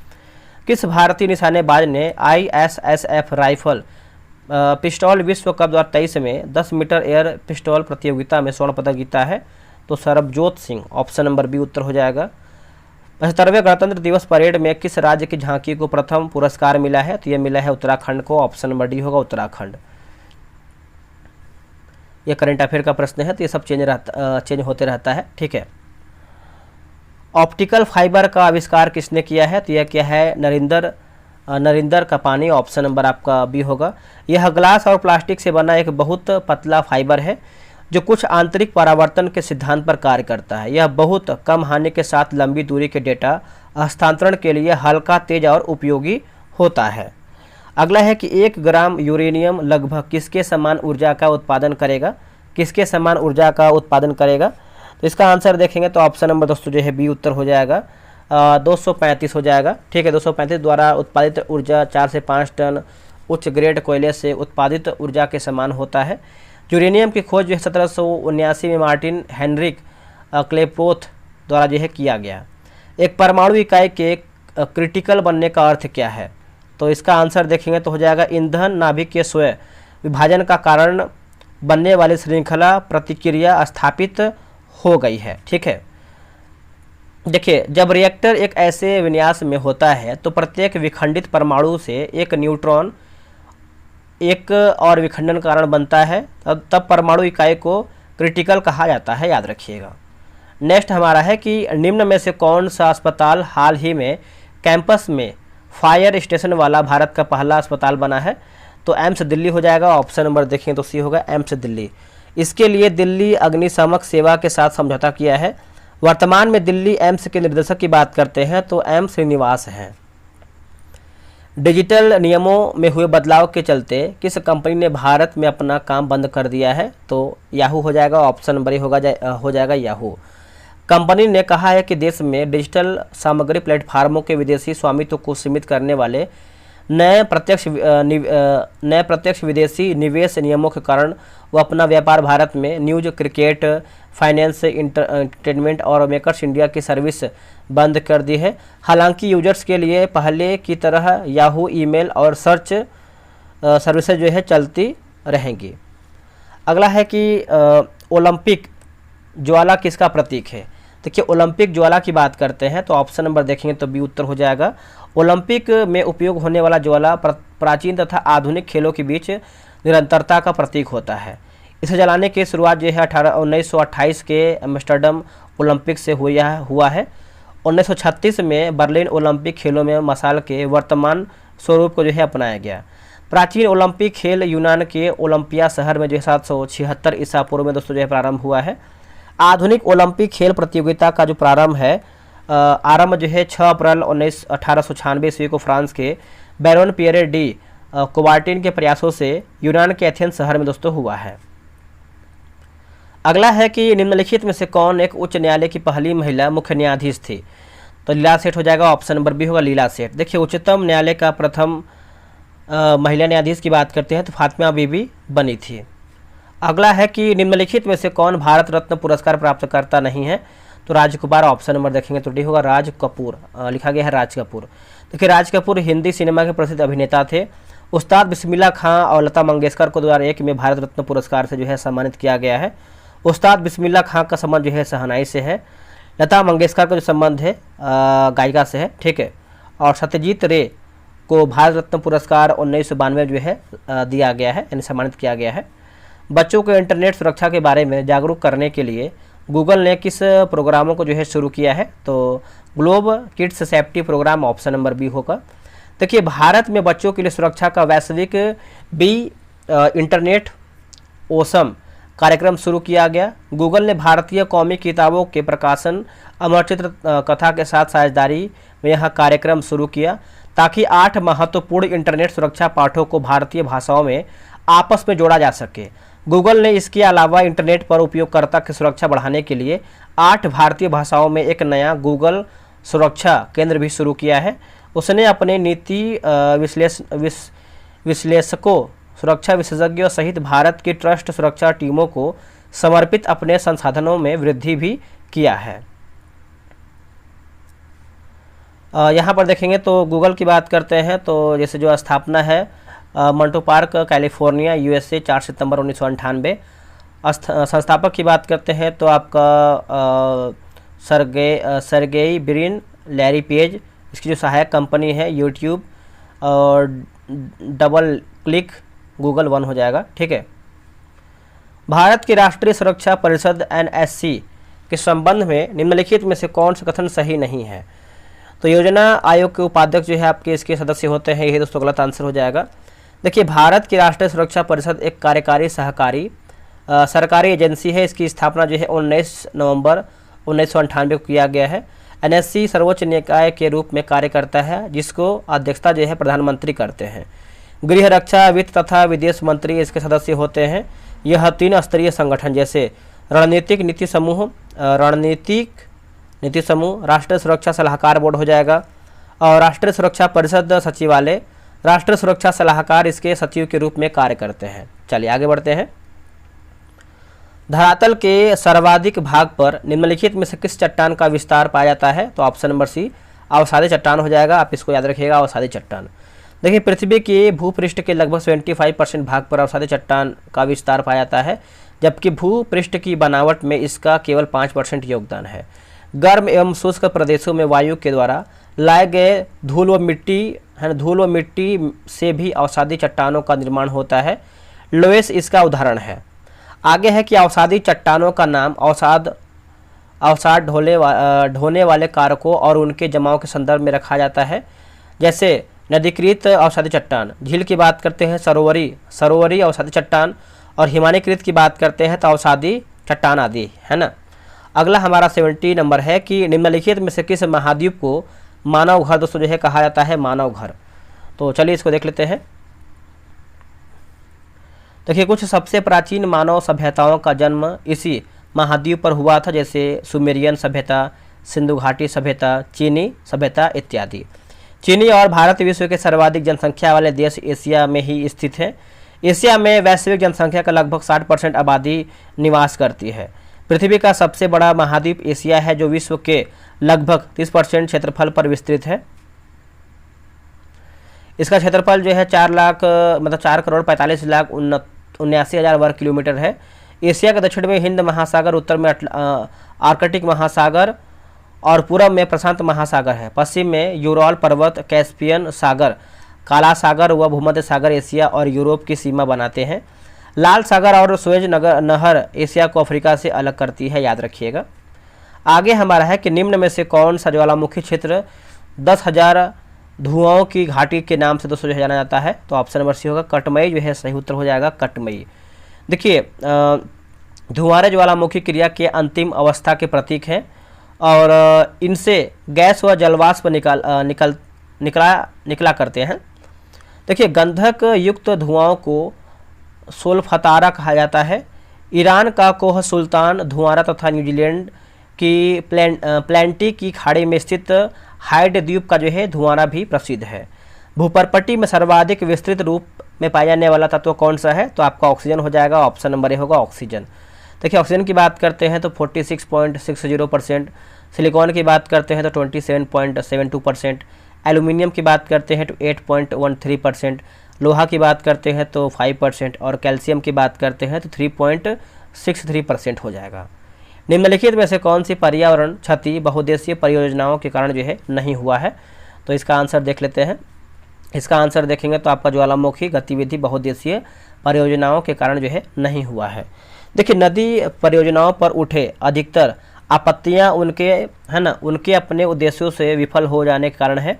किस भारतीय निशानेबाज ने ISSF राइफल पिस्टल विश्व कप 2023 में 10 मीटर एयर पिस्टल प्रतियोगिता में स्वर्ण पदक जीता है? तो Sarabjot Singh, option number B उत्तर हो जाएगा। 75वें गणतंत्र दिवस परेड में किस राज्य की झांकी को प्रथम पुरस्कार मिला है? तो यह मिला है उत्तराखंड को, ऑप्शन नंबर डी होगा उत्तराखंड। यह करंट अफेयर का प्रश्न है तो ये सब चेंज होते रहता है। ठीक है, ऑप्टिकल फाइबर का आविष्कार किसने किया है? तो यह क्या है? नरिंदर कपानी, ऑप्शन नंबर आपका बी होगा। यह ग्लास और प्लास्टिक से बना एक बहुत पतला फाइबर है जो कुछ आंतरिक परावर्तन के सिद्धांत पर कार्य करता है। यह बहुत कम हानि के साथ लंबी दूरी के डेटा हस्तांतरण के लिए हल्का, तेज और उपयोगी होता है। अगला है कि 1 ग्राम यूरेनियम लगभग किसके समान ऊर्जा का उत्पादन करेगा? तो इसका आंसर देखेंगे तो ऑप्शन नंबर दोस्तों जो है बी उत्तर हो जाएगा, 235 हो जाएगा। ठीक है, 235 द्वारा उत्पादित ऊर्जा 4 से 5 टन उच्च ग्रेड कोयले से उत्पादित ऊर्जा के समान होता है। यूरेनियम की खोज जो है 1779 में मार्टिन हेनरिक क्लेप्रोथ द्वारा जो है किया गया। एक परमाणु इकाई के क्रिटिकल बनने का अर्थ क्या है? तो इसका आंसर देखेंगे तो हो जाएगा ईंधन नाभिक के स्वयं विभाजन का कारण बनने वाली श्रृंखला प्रतिक्रिया स्थापित हो गई है। ठीक है, देखिए जब रिएक्टर एक ऐसे विन्यास में होता है तो प्रत्येक विखंडित परमाणु से एक न्यूट्रॉन एक और विखंडन कारण बनता है, तब परमाणु इकाई को क्रिटिकल कहा जाता है, याद रखिएगा। नेक्स्ट हमारा है कि निम्न में से कौन सा अस्पताल हाल ही में कैंपस में फायर स्टेशन वाला भारत का पहला अस्पताल बना है? तो एम्स दिल्ली हो जाएगा, ऑप्शन नंबर देखेंगे तो सी होगा एम्स दिल्ली। इसके लिए दिल्ली अग्निशामक सेवा के साथ समझौता किया है। वर्तमान में दिल्ली एम्स के निर्देशक की बात करते हैं तो एम श्रीनिवास हैं। डिजिटल नियमों में हुए बदलाव के चलते किस कंपनी ने भारत में अपना काम बंद कर दिया है? तो याहू हो जाएगा, ऑप्शन नंबर हो जाएगा याहू। कंपनी ने कहा है कि देश में डिजिटल सामग्री प्लेटफार्मों के विदेशी स्वामित्व को सीमित करने वाले नए प्रत्यक्ष विदेशी निवेश नियमों के कारण वो अपना व्यापार भारत में न्यूज, क्रिकेट, फाइनेंस, एंटरटेनमेंट और मेकर्स इंडिया की सर्विस बंद कर दी है। हालांकि यूजर्स के लिए पहले की तरह याहू ईमेल और सर्च सर्विसेज जो है चलती रहेंगी। अगला है कि ओलंपिक ज्वाला किसका प्रतीक है? देखिए ओलंपिक ज्वाला की बात करते हैं तो ऑप्शन नंबर देखेंगे तो बी उत्तर हो जाएगा। ओलंपिक में उपयोग होने वाला ज्वाला प्राचीन तथा आधुनिक खेलों के बीच निरंतरता का प्रतीक होता है। इसे जलाने की शुरुआत जो है 1928 के एम्स्टर्डम ओलंपिक से हुआ है। 1936 में बर्लिन ओलंपिक खेलों में मशाल के वर्तमान स्वरूप को जो है अपनाया गया। प्राचीन ओलंपिक खेल यूनान के ओलंपिया शहर में जो है 776 ईसा पूर्व में दोस्तों जो है प्रारंभ हुआ है। आधुनिक ओलंपिक खेल प्रतियोगिता का जो आरंभ जो है 6 अप्रैल 1896 ईस्वी को फ्रांस के बैरोन पियरे डी कोबार्टिन के प्रयासों से यूनान के एथेंस शहर में दोस्तों हुआ है। अगला है कि निम्नलिखित में से कौन एक उच्च न्यायालय की पहली महिला मुख्य न्यायाधीश थी? तो लीला सेठ हो जाएगा, ऑप्शन नंबर बी होगा लीला सेठ। देखिए उच्चतम न्यायालय का प्रथम महिला न्यायाधीश की बात करते हैं तो फातिमा बीबी बनी थी। अगला है कि निम्नलिखित में से कौन भारत रत्न पुरस्कार प्राप्त करता नहीं है। तो राजकुमार, ऑप्शन नंबर देखेंगे तो डी होगा राज कपूर, लिखा गया है राज कपूर। देखिए राज कपूर हिंदी सिनेमा के प्रसिद्ध अभिनेता थे। उस्ताद बिस्मिल्लाह खां और लता मंगेशकर को 2001 में भारत रत्न पुरस्कार से जो है सम्मानित किया गया है। उस्ताद बिस्मिल्लाह खां का संबंध जो है शहनाई से है। लता मंगेशकर का जो संबंध है गायिका से है, ठीक है। और सत्यजीत रे को भारत रत्न पुरस्कार 1992 जो है दिया गया है, यानी सम्मानित किया गया है। बच्चों को इंटरनेट सुरक्षा के बारे में जागरूक करने के लिए गूगल ने किस प्रोग्रामों को जो है शुरू किया है। तो globe kids safety programme, option number B होगा। देखिए भारत में बच्चों के लिए सुरक्षा का वैश्विक इंटरनेट ओसम कार्यक्रम शुरू किया गया। गूगल ने भारतीय कौमी किताबों के प्रकाशन अमर चित्र कथा के साथ साझेदारी में यह कार्यक्रम शुरू किया ताकि 8 महत्वपूर्ण इंटरनेट सुरक्षा पाठों को भारतीय भाषाओं में आपस में जोड़ा जा सके। गूगल ने इसके अलावा इंटरनेट पर उपयोगकर्ता की सुरक्षा बढ़ाने के लिए 8 भारतीय भाषाओं में एक नया गूगल सुरक्षा केंद्र भी शुरू किया है। उसने अपने नीति विश्लेषकों, सुरक्षा विशेषज्ञों सहित भारत की ट्रस्ट सुरक्षा टीमों को समर्पित अपने संसाधनों में वृद्धि भी किया है। यहाँ पर देखेंगे तो गूगल की बात करते हैं तो जैसे जो स्थापना है मंटो पार्क, कैलिफोर्निया, यूएसए, 4 सितंबर 1998। संस्थापक की बात करते हैं तो आपका सर्गेई ब्रिन, लैरी पेज। इसकी जो सहायक कंपनी है यूट्यूब और डबल क्लिक, गूगल 1 हो जाएगा, ठीक है। भारत की राष्ट्रीय सुरक्षा परिषद NSC के संबंध में निम्नलिखित में से कौन सा कथन सही नहीं है। तो योजना आयोग के उपाध्यक्ष जो है आपके इसके सदस्य होते हैं, यही दोस्तों गलत आंसर हो जाएगा। देखिए भारत की राष्ट्रीय सुरक्षा परिषद एक कार्यकारी सहकारी सरकारी एजेंसी है। इसकी स्थापना जो है 19 नवंबर 1998 को किया गया है। NSC सर्वोच्च निकाय के रूप में कार्य करता है जिसको अध्यक्षता जो है प्रधानमंत्री करते हैं। गृह, रक्षा, वित्त तथा विदेश मंत्री इसके सदस्य होते हैं। यह 3 स्तरीय संगठन जैसे रणनीतिक नीति समूह, राष्ट्रीय सुरक्षा सलाहकार बोर्ड हो जाएगा और राष्ट्रीय सुरक्षा परिषद सचिवालय, राष्ट्रीय सुरक्षा सलाहकार इसके सचिव के रूप में कार्य करते हैं। चलिए आगे बढ़ते हैं। धरातल के सर्वाधिक भाग पर निम्नलिखित में से किस चट्टान का विस्तार पाया जाता है। तो ऑप्शन नंबर सी अवसादी चट्टान हो जाएगा, आप इसको याद रखिएगा, अवसादी चट्टान। देखिए पृथ्वी के भूपृष्ठ के लगभग 75% भाग पर अवसादी चट्टान का विस्तार पाया जाता है, जबकि भूपृष्ठ की बनावट में इसका केवल 5% योगदान है। गर्म एवं शुष्क प्रदेशों में वायु के द्वारा लाए गए धूल व मिट्टी से भी अवसादी चट्टानों का निर्माण होता है। लोएस इसका उदाहरण है। आगे है कि अवसादी चट्टानों का नाम अवसाद ढोने वाले कारकों और उनके जमाव के संदर्भ में रखा जाता है। जैसे नदीकृत अवसादी चट्टान, झील की बात करते हैं सरोवरी अवसादी चट्टान, और हिमानीकृत की बात करते हैं तो अवसादी चट्टान आदि, है ना। अगला हमारा 70 नंबर है कि निम्नलिखित में से किस महाद्वीप को मानव घर दोस्तों जो है कहा जाता है, मानव घर। तो चलिए इसको देख लेते हैं। देखिए कुछ सबसे प्राचीन मानव सभ्यताओं का जन्म इसी महाद्वीप पर हुआ था, जैसे सुमेरियन सभ्यता, सिंधु घाटी सभ्यता, चीनी सभ्यता इत्यादि। चीनी और भारत विश्व के सर्वाधिक जनसंख्या वाले देश एशिया में ही स्थित है। एशिया में वैश्विक जनसंख्या का लगभग 60% आबादी निवास करती है। पृथ्वी का सबसे बड़ा महाद्वीप एशिया है जो विश्व के लगभग 30% क्षेत्रफल पर विस्तृत है। इसका क्षेत्रफल जो है 4 करोड़ 45 लाख 79 हजार वर्ग किलोमीटर है। एशिया के दक्षिण में हिंद महासागर, उत्तर में आर्कटिक महासागर और पूर्व में प्रशांत महासागर है। पश्चिम में यूराल पर्वत, कैस्पियन सागर, काला सागर व भूमध्य सागर एशिया और यूरोप की सीमा बनाते हैं। लाल सागर और सुएज नहर एशिया को अफ्रीका से अलग करती है, याद रखिएगा। आगे हमारा है कि निम्न में से कौन सा ज्वालामुखी क्षेत्र 10,000 धुआंओं की घाटी के नाम से दोस्तों जाना जाता है। तो ऑप्शन नंबर सी होगा कटमई जो है सही उत्तर हो जाएगा, कटमई। देखिए धुआंरे ज्वालामुखी क्रिया के अंतिम अवस्था के प्रतीक हैं और इनसे गैस व जलवाष्प निकला करते हैं। देखिए गंधक युक्त धुआंओं को सोलफतारा कहा जाता है। ईरान का कोह सुल्तान धुआंरा तथा न्यूजीलैंड की प्लेंटी की खाड़ी में स्थित हाइड द्वीप का जो है धुआंरा भी प्रसिद्ध है। भूपरपट्टी में सर्वाधिक विस्तृत रूप में पाया जाने वाला तत्व कौन सा है, तो आपका ऑक्सीजन हो जाएगा, ऑप्शन नंबर ए होगा ऑक्सीजन। देखिए ऑक्सीजन की बात करते हैं तो 46.60%, सिलिकॉन की बात करते हैं तो 27.72%, एल्यूमिनियम की बात करते हैं तो 8.13%, लोहा की बात करते हैं तो 5% और कैल्शियम की बात करते हैं तो 3.63% हो जाएगा। निम्नलिखित में से कौन सी पर्यावरण क्षति बहुउद्देशीय परियोजनाओं के कारण जो है नहीं हुआ है, तो इसका आंसर देख लेते हैं। इसका आंसर देखेंगे तो आपका ज्वालामुखी गतिविधि बहुउद्देशीय परियोजनाओं के कारण जो है नहीं हुआ है। देखिए नदी परियोजनाओं पर उठे अधिकतर आपत्तियां उनके अपने उद्देश्यों से विफल हो जाने के कारण है।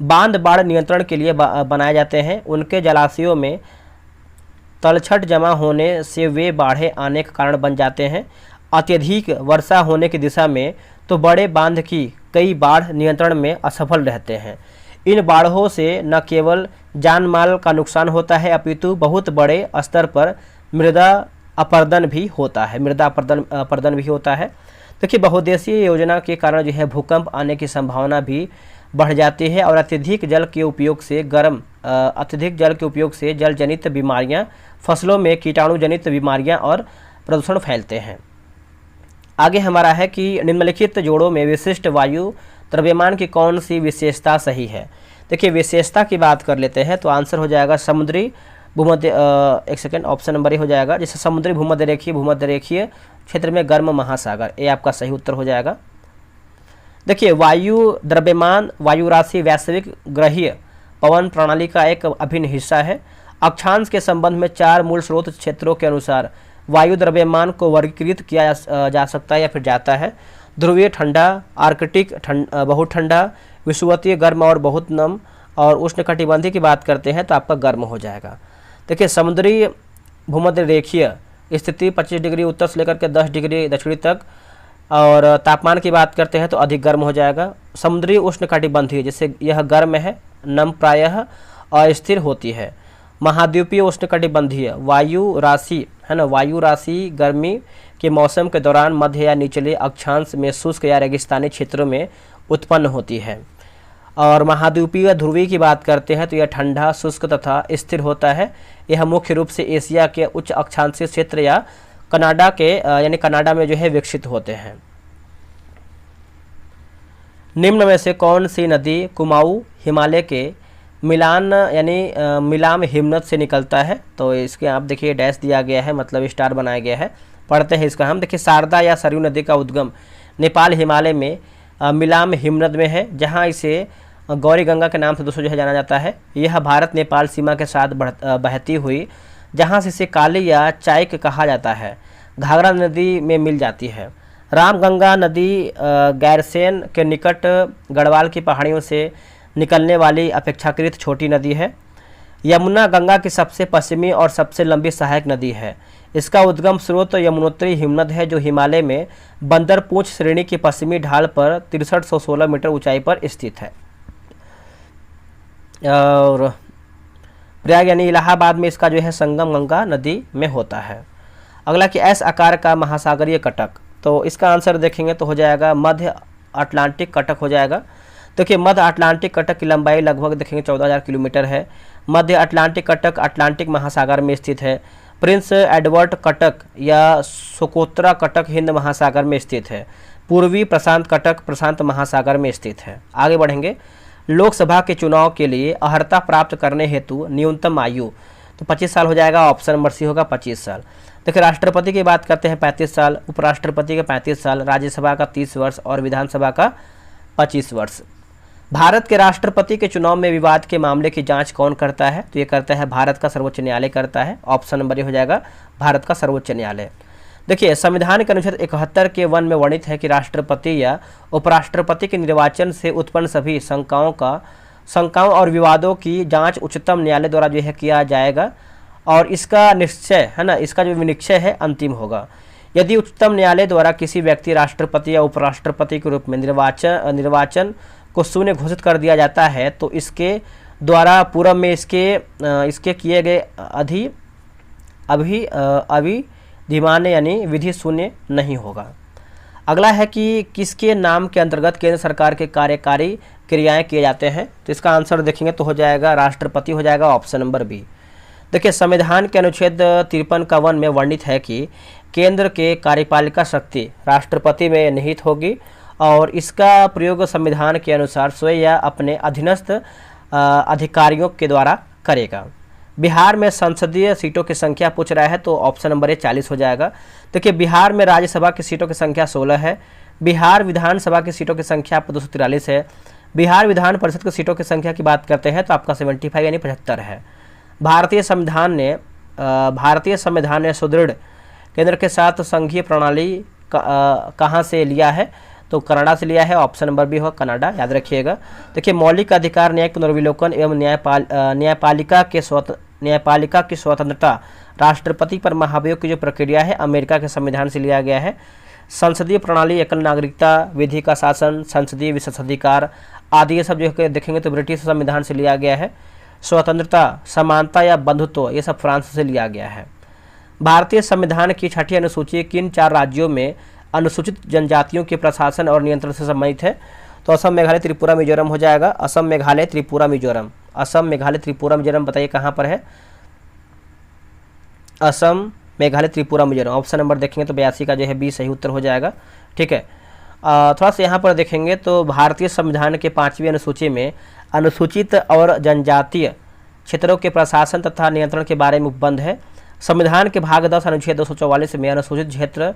बांध बाढ़ नियंत्रण के लिए बनाए जाते हैं। उनके जलाशयों में तलछट जमा होने से वे बाढ़ें आने का कारण बन जाते हैं। अत्यधिक वर्षा होने की दिशा में तो बड़े बांध की कई बाढ़ नियंत्रण में असफल रहते हैं। इन बाढ़ों से न केवल जान माल का नुकसान होता है अपितु बहुत बड़े स्तर पर मृदा अपरदन भी होता है। देखिए बहुउद्देशीय योजना के कारण जो है भूकंप आने की संभावना भी बढ़ जाती है और अत्यधिक जल के उपयोग से जल जनित बीमारियां, फसलों में कीटाणु जनित बीमारियां और प्रदूषण फैलते हैं। आगे हमारा है कि निम्नलिखित जोड़ों में विशिष्ट वायु द्रव्यमान की कौन सी विशेषता सही है। देखिए विशेषता की बात कर लेते हैं तो आंसर हो जाएगा समुद्री भूमध्य एक सेकेंड ऑप्शन नंबर ए हो जाएगा, जैसे समुद्री भूमध्य रेखीय क्षेत्र में गर्म महासागर, ये आपका सही उत्तर हो जाएगा। देखिए वायु द्रव्यमान वायु राशि वैश्विक ग्रहीय पवन प्रणाली का एक अभिन्न हिस्सा है। अक्षांश के संबंध में 4 मूल स्रोत क्षेत्रों के अनुसार वायु द्रव्यमान को वर्गीकृत किया जा सकता है या फिर जाता है। ध्रुवीय ठंडा, आर्कटिक बहुत ठंडा, विषुवतीय गर्म और बहुत नम, और उष्णकटिबंधीय की बात करते हैं तो आपका गर्म हो जाएगा। देखिए समुद्री भूमध्य रेखीय स्थिति 25 डिग्री उत्तर से लेकर के 10 डिग्री दक्षिणी तक, और तापमान की बात करते हैं तो अधिक गर्म हो जाएगा। समुद्री उष्णकटिबंधीय जैसे यह गर्म है, नम प्रायः अस्थिर होती है। महाद्वीपीय उष्णकटिबंधीय वायु राशि गर्मी के मौसम के दौरान मध्य या निचले अक्षांश में शुष्क या रेगिस्तानी क्षेत्रों में उत्पन्न होती है। और महाद्वीपीय ध्रुवी की बात करते हैं तो यह ठंडा, शुष्क तथा स्थिर होता है। यह मुख्य रूप से एशिया के उच्च अक्षांशीय क्षेत्र या कनाडा में जो है विकसित होते हैं। निम्न में से कौन सी नदी कुमाऊं हिमालय के मिलाम हिमनद से निकलता है, तो इसके आप देखिए डैश दिया गया है, मतलब स्टार बनाया गया है। पढ़ते हैं इसका हम। देखिए शारदा या सरयू नदी का उद्गम नेपाल हिमालय में मिलाम हिमनद में है, जहां इसे गौरी गंगा के नाम से दोस्तों जो है जाना जाता है। यह भारत नेपाल सीमा के साथ बहती हुई, जहां से इसे काली या चाइक कहा जाता है, घाघरा नदी में मिल जाती है। रामगंगा नदी गैरसेन के निकट गढ़वाल की पहाड़ियों से निकलने वाली अपेक्षाकृत छोटी नदी है। यमुना गंगा की सबसे पश्चिमी और सबसे लंबी सहायक नदी है। इसका उद्गम स्रोत यमुनोत्री हिमनद है, जो हिमालय में बंदरपूंछ श्रेणी की पश्चिमी ढाल पर 6316 मीटर ऊंचाई पर स्थित है। और प्रयाग यानी इलाहाबाद में इसका जो है संगम गंगा नदी में होता है। अगला कि एस आकार का महासागरीय कटक, तो इसका आंसर देखेंगे तो हो जाएगा मध्य अटलांटिक कटक हो जाएगा। देखिए मध्य अटलांटिक कटक की लंबाई लगभग देखेंगे 14,000 किलोमीटर है। मध्य अटलांटिक कटक अटलांटिक महासागर में स्थित है। प्रिंस एडवर्ड कटक या सोकोत्रा कटक हिंद महासागर में स्थित है। पूर्वी प्रशांत कटक प्रशांत महासागर में स्थित है। आगे बढ़ेंगे। लोकसभा के चुनाव के लिए अर्हता प्राप्त करने हेतु न्यूनतम आयु, तो 25 साल हो जाएगा, ऑप्शन नंबर सी होगा 25 साल। देखिए राष्ट्रपति की बात करते हैं 35 साल, उपराष्ट्रपति के 35 साल, राज्यसभा का 30 वर्ष और विधानसभा का 25 वर्ष। भारत के राष्ट्रपति के चुनाव में विवाद के मामले की जांच कौन करता है, तो ये करता है भारत का सर्वोच्च न्यायालय करता है। ऑप्शन नंबर ये हो जाएगा भारत का सर्वोच्च न्यायालय। देखिए संविधान के अनुच्छेद 71 के 1 में वर्णित है कि राष्ट्रपति या उपराष्ट्रपति के निर्वाचन से उत्पन्न सभी शंकाओं और विवादों की जांच उच्चतम न्यायालय द्वारा जो है किया जाएगा, और इसका निश्चय है ना, इसका जो निश्चय है अंतिम होगा। यदि उच्चतम न्यायालय द्वारा किसी व्यक्ति राष्ट्रपति या उपराष्ट्रपति के रूप में निर्वाचन को शून्य घोषित कर दिया जाता है, तो इसके द्वारा पूर्व में इसके किए गए अभिधिमान्य यानी विधि शून्य नहीं होगा। अगला है कि किसके नाम के अंतर्गत केंद्र सरकार के कार्यकारी क्रियाएं किए जाते हैं, तो इसका आंसर देखेंगे तो हो जाएगा राष्ट्रपति, हो जाएगा ऑप्शन नंबर बी। देखिए संविधान के अनुच्छेद 53(1) में वर्णित है कि केंद्र के कार्यपालिका शक्ति राष्ट्रपति में निहित होगी और इसका प्रयोग संविधान के अनुसार स्वयं या अपने अधीनस्थ अधिकारियों के द्वारा करेगा। बिहार में संसदीय सीटों की संख्या पूछ रहा है तो ऑप्शन नंबर ए 40 हो जाएगा। देखिए बिहार में राज्यसभा की सीटों की संख्या 16 है, बिहार विधानसभा की सीटों की संख्या आपको 243 है, बिहार विधान परिषद की सीटों की संख्या की बात करते हैं तो आपका 75 यानी 75 है। भारतीय संविधान ने सुदृढ़ केंद्र के साथ संघीय प्रणाली कहाँ से लिया है, तो कनाडा से लिया है, ऑप्शन नंबर बी हो कनाडा, याद रखिएगा। देखिए मौलिक अधिकार, न्यायिक पुनर्विलोकन एवं न्यायपालिका की स्वतंत्रता, राष्ट्रपति पर महाभियोग की जो प्रक्रिया है अमेरिका के संविधान से लिया गया है। संसदीय प्रणाली, एकल नागरिकता, विधि का शासन, संसदीय विशेषाधिकार आदि ये सब जो है देखेंगे तो ब्रिटिश संविधान से लिया गया है। स्वतंत्रता, समानता या बंधुत्व ये सब फ्रांस से लिया गया है। भारतीय संविधान की 6ठी अनुसूची किन 4 राज्यों में अनुसूचित जनजातियों के प्रशासन और नियंत्रण से संबंधित है, तो असम, मेघालय, त्रिपुरा, मिजोरम हो जाएगा। असम, मेघालय, त्रिपुरा, मिजोरम। असम, मेघालय, त्रिपुरा, मिजोरम बताइए कहाँ पर है। असम, मेघालय, त्रिपुरा, मिजोरम, ऑप्शन नंबर देखेंगे तो 82 का जो है बी सही उत्तर हो जाएगा। ठीक है, थोड़ा सा यहाँ पर देखेंगे तो भारतीय संविधान के 5वीं अनुसूची में अनुसूचित और जनजातीय क्षेत्रों के प्रशासन तथा नियंत्रण के बारे में उपबंध है। संविधान के भाग 10 अनुच्छेद 244 में अनुसूचित क्षेत्र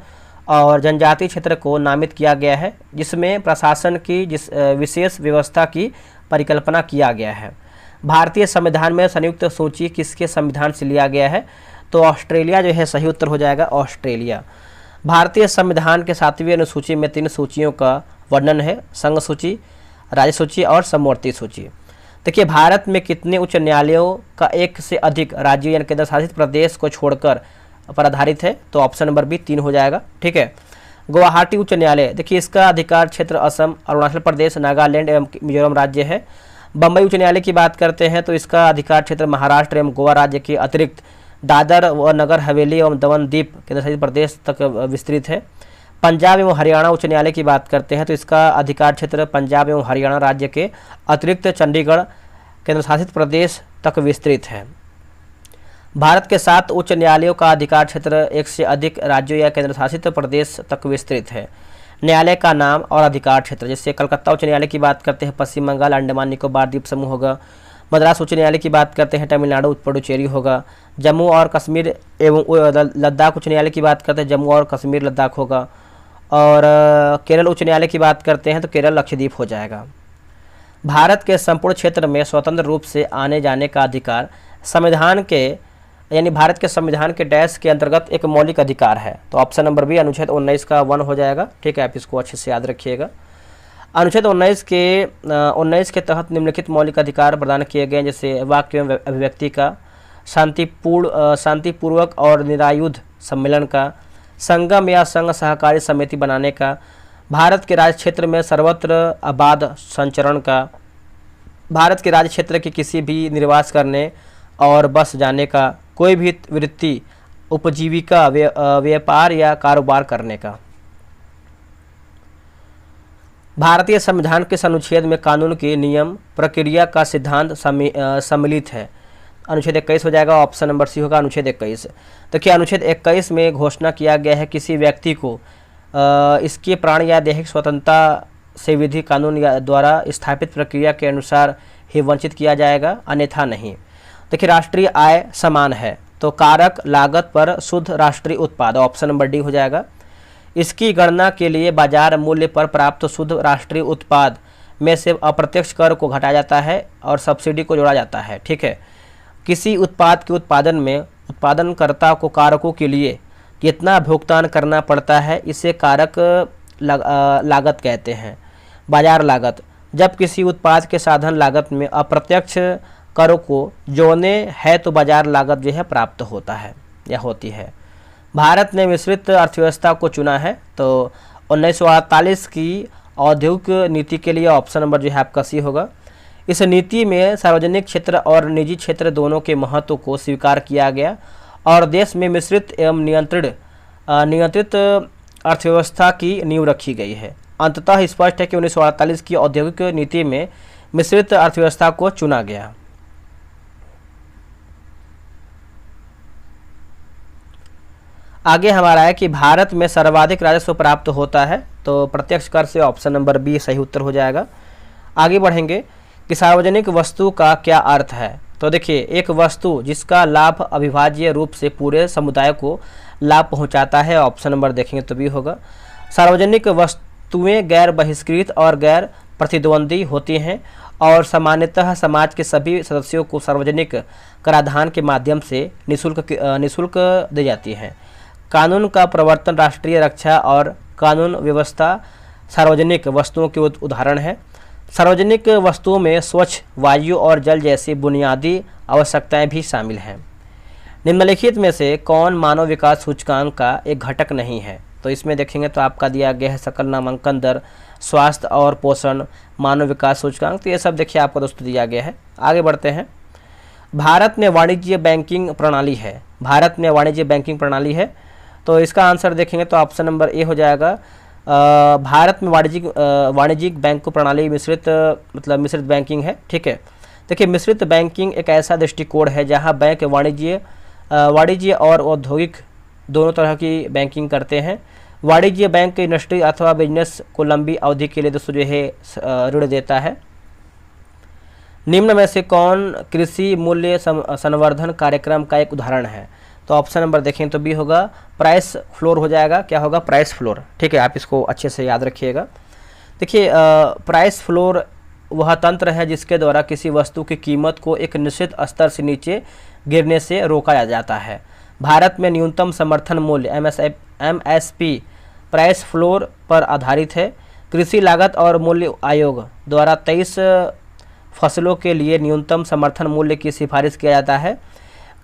और जनजातीय क्षेत्र को नामित किया गया है, जिसमें प्रशासन की विशेष व्यवस्था की परिकल्पना किया गया है। भारतीय संविधान में संयुक्त सूची किसके संविधान से लिया गया है, तो ऑस्ट्रेलिया जो है सही उत्तर हो जाएगा, ऑस्ट्रेलिया। भारतीय संविधान के 7वीं अनुसूची में 3 सूचियों का वर्णन है, संघ सूची, राज्य सूची और समवर्ती सूची। देखिए भारत में कितने उच्च न्यायालयों का एक से अधिक राज्य यानी केंद्र शासित प्रदेश को छोड़कर पर आधारित है, तो ऑप्शन नंबर बी 3 हो जाएगा। ठीक है, गुवाहाटी उच्च न्यायालय, देखिए इसका अधिकार क्षेत्र असम, अरुणाचल प्रदेश, नागालैंड एवं मिजोरम राज्य है। बम्बई उच्च न्यायालय की बात करते हैं तो इसका अधिकार क्षेत्र महाराष्ट्र एवं गोवा राज्य के अतिरिक्त दादर व नगर हवेली एवं दमन दीप केंद्र शासित प्रदेश तक विस्तृत है। पंजाब एवं हरियाणा उच्च न्यायालय की बात करते हैं तो इसका अधिकार क्षेत्र पंजाब एवं हरियाणा राज्य के अतिरिक्त चंडीगढ़ केंद्र शासित प्रदेश तक विस्तृत है। भारत के 7 उच्च न्यायालयों का अधिकार क्षेत्र 1 से अधिक राज्यों या केंद्र शासित प्रदेश तक विस्तृत है। न्यायालय का नाम और अधिकार क्षेत्र, जैसे कलकत्ता उच्च न्यायालय की बात करते हैं पश्चिम बंगाल अंडमान निकोबार द्वीप समूह होगा। मद्रास उच्च न्यायालय की बात करते हैं तमिलनाडु पुडुचेरी होगा। जम्मू और कश्मीर एवं लद्दाख उच्च न्यायालय की बात करते हैं जम्मू और कश्मीर लद्दाख होगा। और केरल उच्च न्यायालय की बात करते हैं तो केरल लक्षद्वीप हो जाएगा। भारत के संपूर्ण क्षेत्र में स्वतंत्र रूप से आने जाने का अधिकार संविधान के यानी भारत के संविधान के डैश के अंतर्गत एक मौलिक अधिकार है, तो ऑप्शन नंबर बी अनुच्छेद 19 का 1 हो जाएगा। ठीक है, आप इसको अच्छे से याद रखिएगा। अनुच्छेद 19 के तहत निम्नलिखित मौलिक अधिकार प्रदान किए गए, जैसे वाक एवं अभिव्यक्ति का, शांतिपूर्वक और निरायुध सम्मेलन का, संगम या संघ सहकारी समिति बनाने का, भारत के राज्य क्षेत्र में सर्वत्र आबाद संचरण का, भारत के राज्य क्षेत्र के किसी भी निर्वास करने और बस जाने का, कोई भी वृत्ति, उपजीविका, व्यापार या कारोबार करने का। भारतीय संविधान के अनुच्छेद में कानून के नियम प्रक्रिया का सिद्धांत सम्मिलित है, अनुच्छेद 21 हो जाएगा, ऑप्शन नंबर सी होगा अनुच्छेद 21। देखिए अनुच्छेद 21 में घोषणा किया गया है किसी व्यक्ति को इसके प्राण या दैहिक स्वतंत्रता से विधि कानून या द्वारा स्थापित प्रक्रिया के अनुसार ही वंचित किया जाएगा, अन्यथा नहीं। देखिए राष्ट्रीय आय समान है, तो कारक लागत पर शुद्ध राष्ट्रीय उत्पाद, ऑप्शन नंबर डी हो जाएगा। इसकी गणना के लिए बाजार मूल्य पर प्राप्त शुद्ध राष्ट्रीय उत्पाद में से अप्रत्यक्ष कर को घटाया जाता है और सब्सिडी को जोड़ा जाता है। ठीक है, किसी उत्पाद के उत्पादन में उत्पादनकर्ता को कारकों के लिए कितना भुगतान करना पड़ता है, इसे कारक लागत कहते हैं। बाजार लागत, जब किसी उत्पाद के साधन लागत में अप्रत्यक्ष करों को जोड़ने है तो बाजार लागत जो है प्राप्त होता है या होती है। भारत ने मिश्रित अर्थव्यवस्था को चुना है, तो 1948 की औद्योगिक नीति के लिए ऑप्शन नंबर जो है आपका सी होगा। इस नीति में सार्वजनिक क्षेत्र और निजी क्षेत्र दोनों के महत्व को स्वीकार किया गया और देश में मिश्रित एवं नियंत्रित अर्थव्यवस्था की नींव रखी गई है। अंततः स्पष्ट है कि 1948 की औद्योगिक नीति में मिश्रित अर्थव्यवस्था को चुना गया। आगे हमारा है कि भारत में सर्वाधिक राजस्व प्राप्त होता है, तो प्रत्यक्ष कर से ऑप्शन नंबर बी सही उत्तर हो जाएगा। आगे बढ़ेंगे कि सार्वजनिक वस्तु का क्या अर्थ है। तो देखिए, एक वस्तु जिसका लाभ अविभाज्य रूप से पूरे समुदाय को लाभ पहुंचाता है, ऑप्शन नंबर देखेंगे तो भी होगा। सार्वजनिक वस्तुएं गैर बहिष्कृत और गैर प्रतिद्वंदी होती हैं और सामान्यतः समाज के सभी सदस्यों को सार्वजनिक कराधान के माध्यम से निःशुल्क दी जाती हैं। कानून का प्रवर्तन, राष्ट्रीय रक्षा और कानून व्यवस्था सार्वजनिक वस्तुओं के उदाहरण है। सार्वजनिक वस्तुओं में स्वच्छ वायु और जल जैसी बुनियादी आवश्यकताएं भी शामिल हैं। निम्नलिखित में से कौन मानव विकास सूचकांक का एक घटक नहीं है। तो इसमें देखेंगे तो आपका दिया गया है सकल नामांकन दर, स्वास्थ्य और पोषण, मानव विकास सूचकांक, तो ये सब देखिए आपको दोस्तों दिया गया है। आगे बढ़ते हैं। भारत में वाणिज्य बैंकिंग प्रणाली है। भारत में वाणिज्य बैंकिंग प्रणाली है, तो इसका आंसर देखेंगे तो ऑप्शन नंबर ए हो जाएगा। भारत में वाणिज्यिक बैंक प्रणाली मिश्रित बैंकिंग है। ठीक है, देखिए मिश्रित बैंकिंग एक ऐसा दृष्टिकोण है जहां बैंक वाणिज्य और औद्योगिक दोनों तरह की बैंकिंग करते हैं। वाणिज्य बैंक इंडस्ट्री अथवा बिजनेस को लंबी अवधि के लिए दोस्तों जो है ऋण देता है। निम्न में से कौन कृषि मूल्य संवर्धन कार्यक्रम का एक उदाहरण है। तो ऑप्शन नंबर देखें तो बी होगा, प्राइस फ्लोर हो जाएगा। क्या होगा? Price floor. ठीक है, आप इसको अच्छे से याद रखिएगा। देखिए, प्राइस फ्लोर वह तंत्र है जिसके द्वारा किसी वस्तु की कीमत को एक निश्चित स्तर से नीचे गिरने से रोका जाता है। भारत में न्यूनतम समर्थन मूल्य MSP प्राइस फ्लोर पर आधारित है। कृषि लागत और मूल्य आयोग द्वारा 23 फसलों के लिए न्यूनतम समर्थन मूल्य की सिफारिश किया जाता है।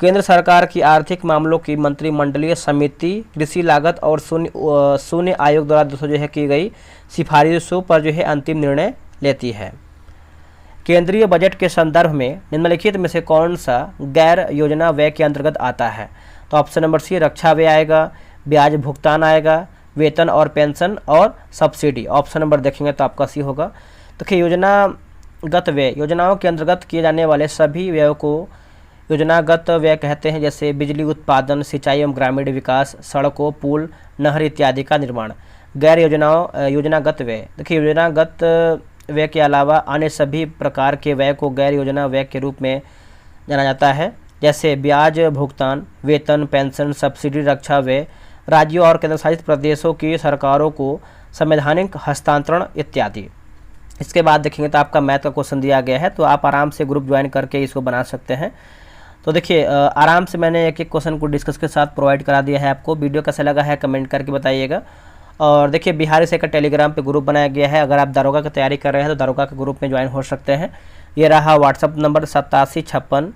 केंद्र सरकार की आर्थिक मामलों की मंत्रिमंडलीय समिति कृषि लागत और शून्य आयोग द्वारा दोस्तों जो है की गई सिफारिशों पर जो है अंतिम निर्णय लेती है। केंद्रीय बजट के संदर्भ में निम्नलिखित में से कौन सा गैर योजना व्यय के अंतर्गत आता है। तो ऑप्शन नंबर सी रक्षा व्यय आएगा, ब्याज भुगतान आएगा, वेतन और पेंशन और सब्सिडी। ऑप्शन नंबर देखेंगे तो आपका सी होगा। देखिए, योजनागत व्यय, योजनाओं के अंतर्गत किए जाने वाले सभी व्ययों को योजनागत व्यय कहते हैं, जैसे बिजली उत्पादन, सिंचाई एवं ग्रामीण विकास, सड़कों, पुल, नहर इत्यादि का निर्माण। गैर योजनागत व्यय, देखिए योजनागत व्यय के अलावा अन्य सभी प्रकार के व्यय को गैर योजना व्यय के रूप में जाना जाता है, जैसे ब्याज भुगतान, वेतन, पेंशन, सब्सिडी, रक्षा व्यय, राज्यों और केंद्रशासित प्रदेशों की सरकारों को संवैधानिक हस्तांतरण इत्यादि। इसके बाद देखेंगे तो आपका मैथ का क्वेश्चन दिया गया है, तो आप आराम से ग्रुप ज्वाइन करके इसको बना सकते हैं। तो देखिए, आराम से मैंने एक एक क्वेश्चन को डिस्कस के साथ प्रोवाइड करा दिया है आपको। वीडियो कैसा लगा है कमेंट करके बताइएगा। और देखिए, बिहारी से का टेलीग्राम पे ग्रुप बनाया गया है। अगर आप दारोगा की तैयारी कर रहे हैं तो दारोगा के ग्रुप में ज्वाइन हो सकते हैं। ये रहा व्हाट्सअप नंबर 8756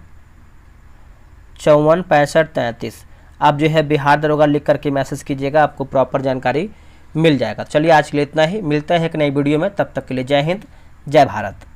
54 65 33। आप जो है बिहार दारोगा लिख करके मैसेज कीजिएगा, आपको प्रॉपर जानकारी मिल जाएगा। चलिए, आज के लिए इतना ही। मिलते हैं एक नई वीडियो में, तब तक के लिए जय हिंद, जय भारत।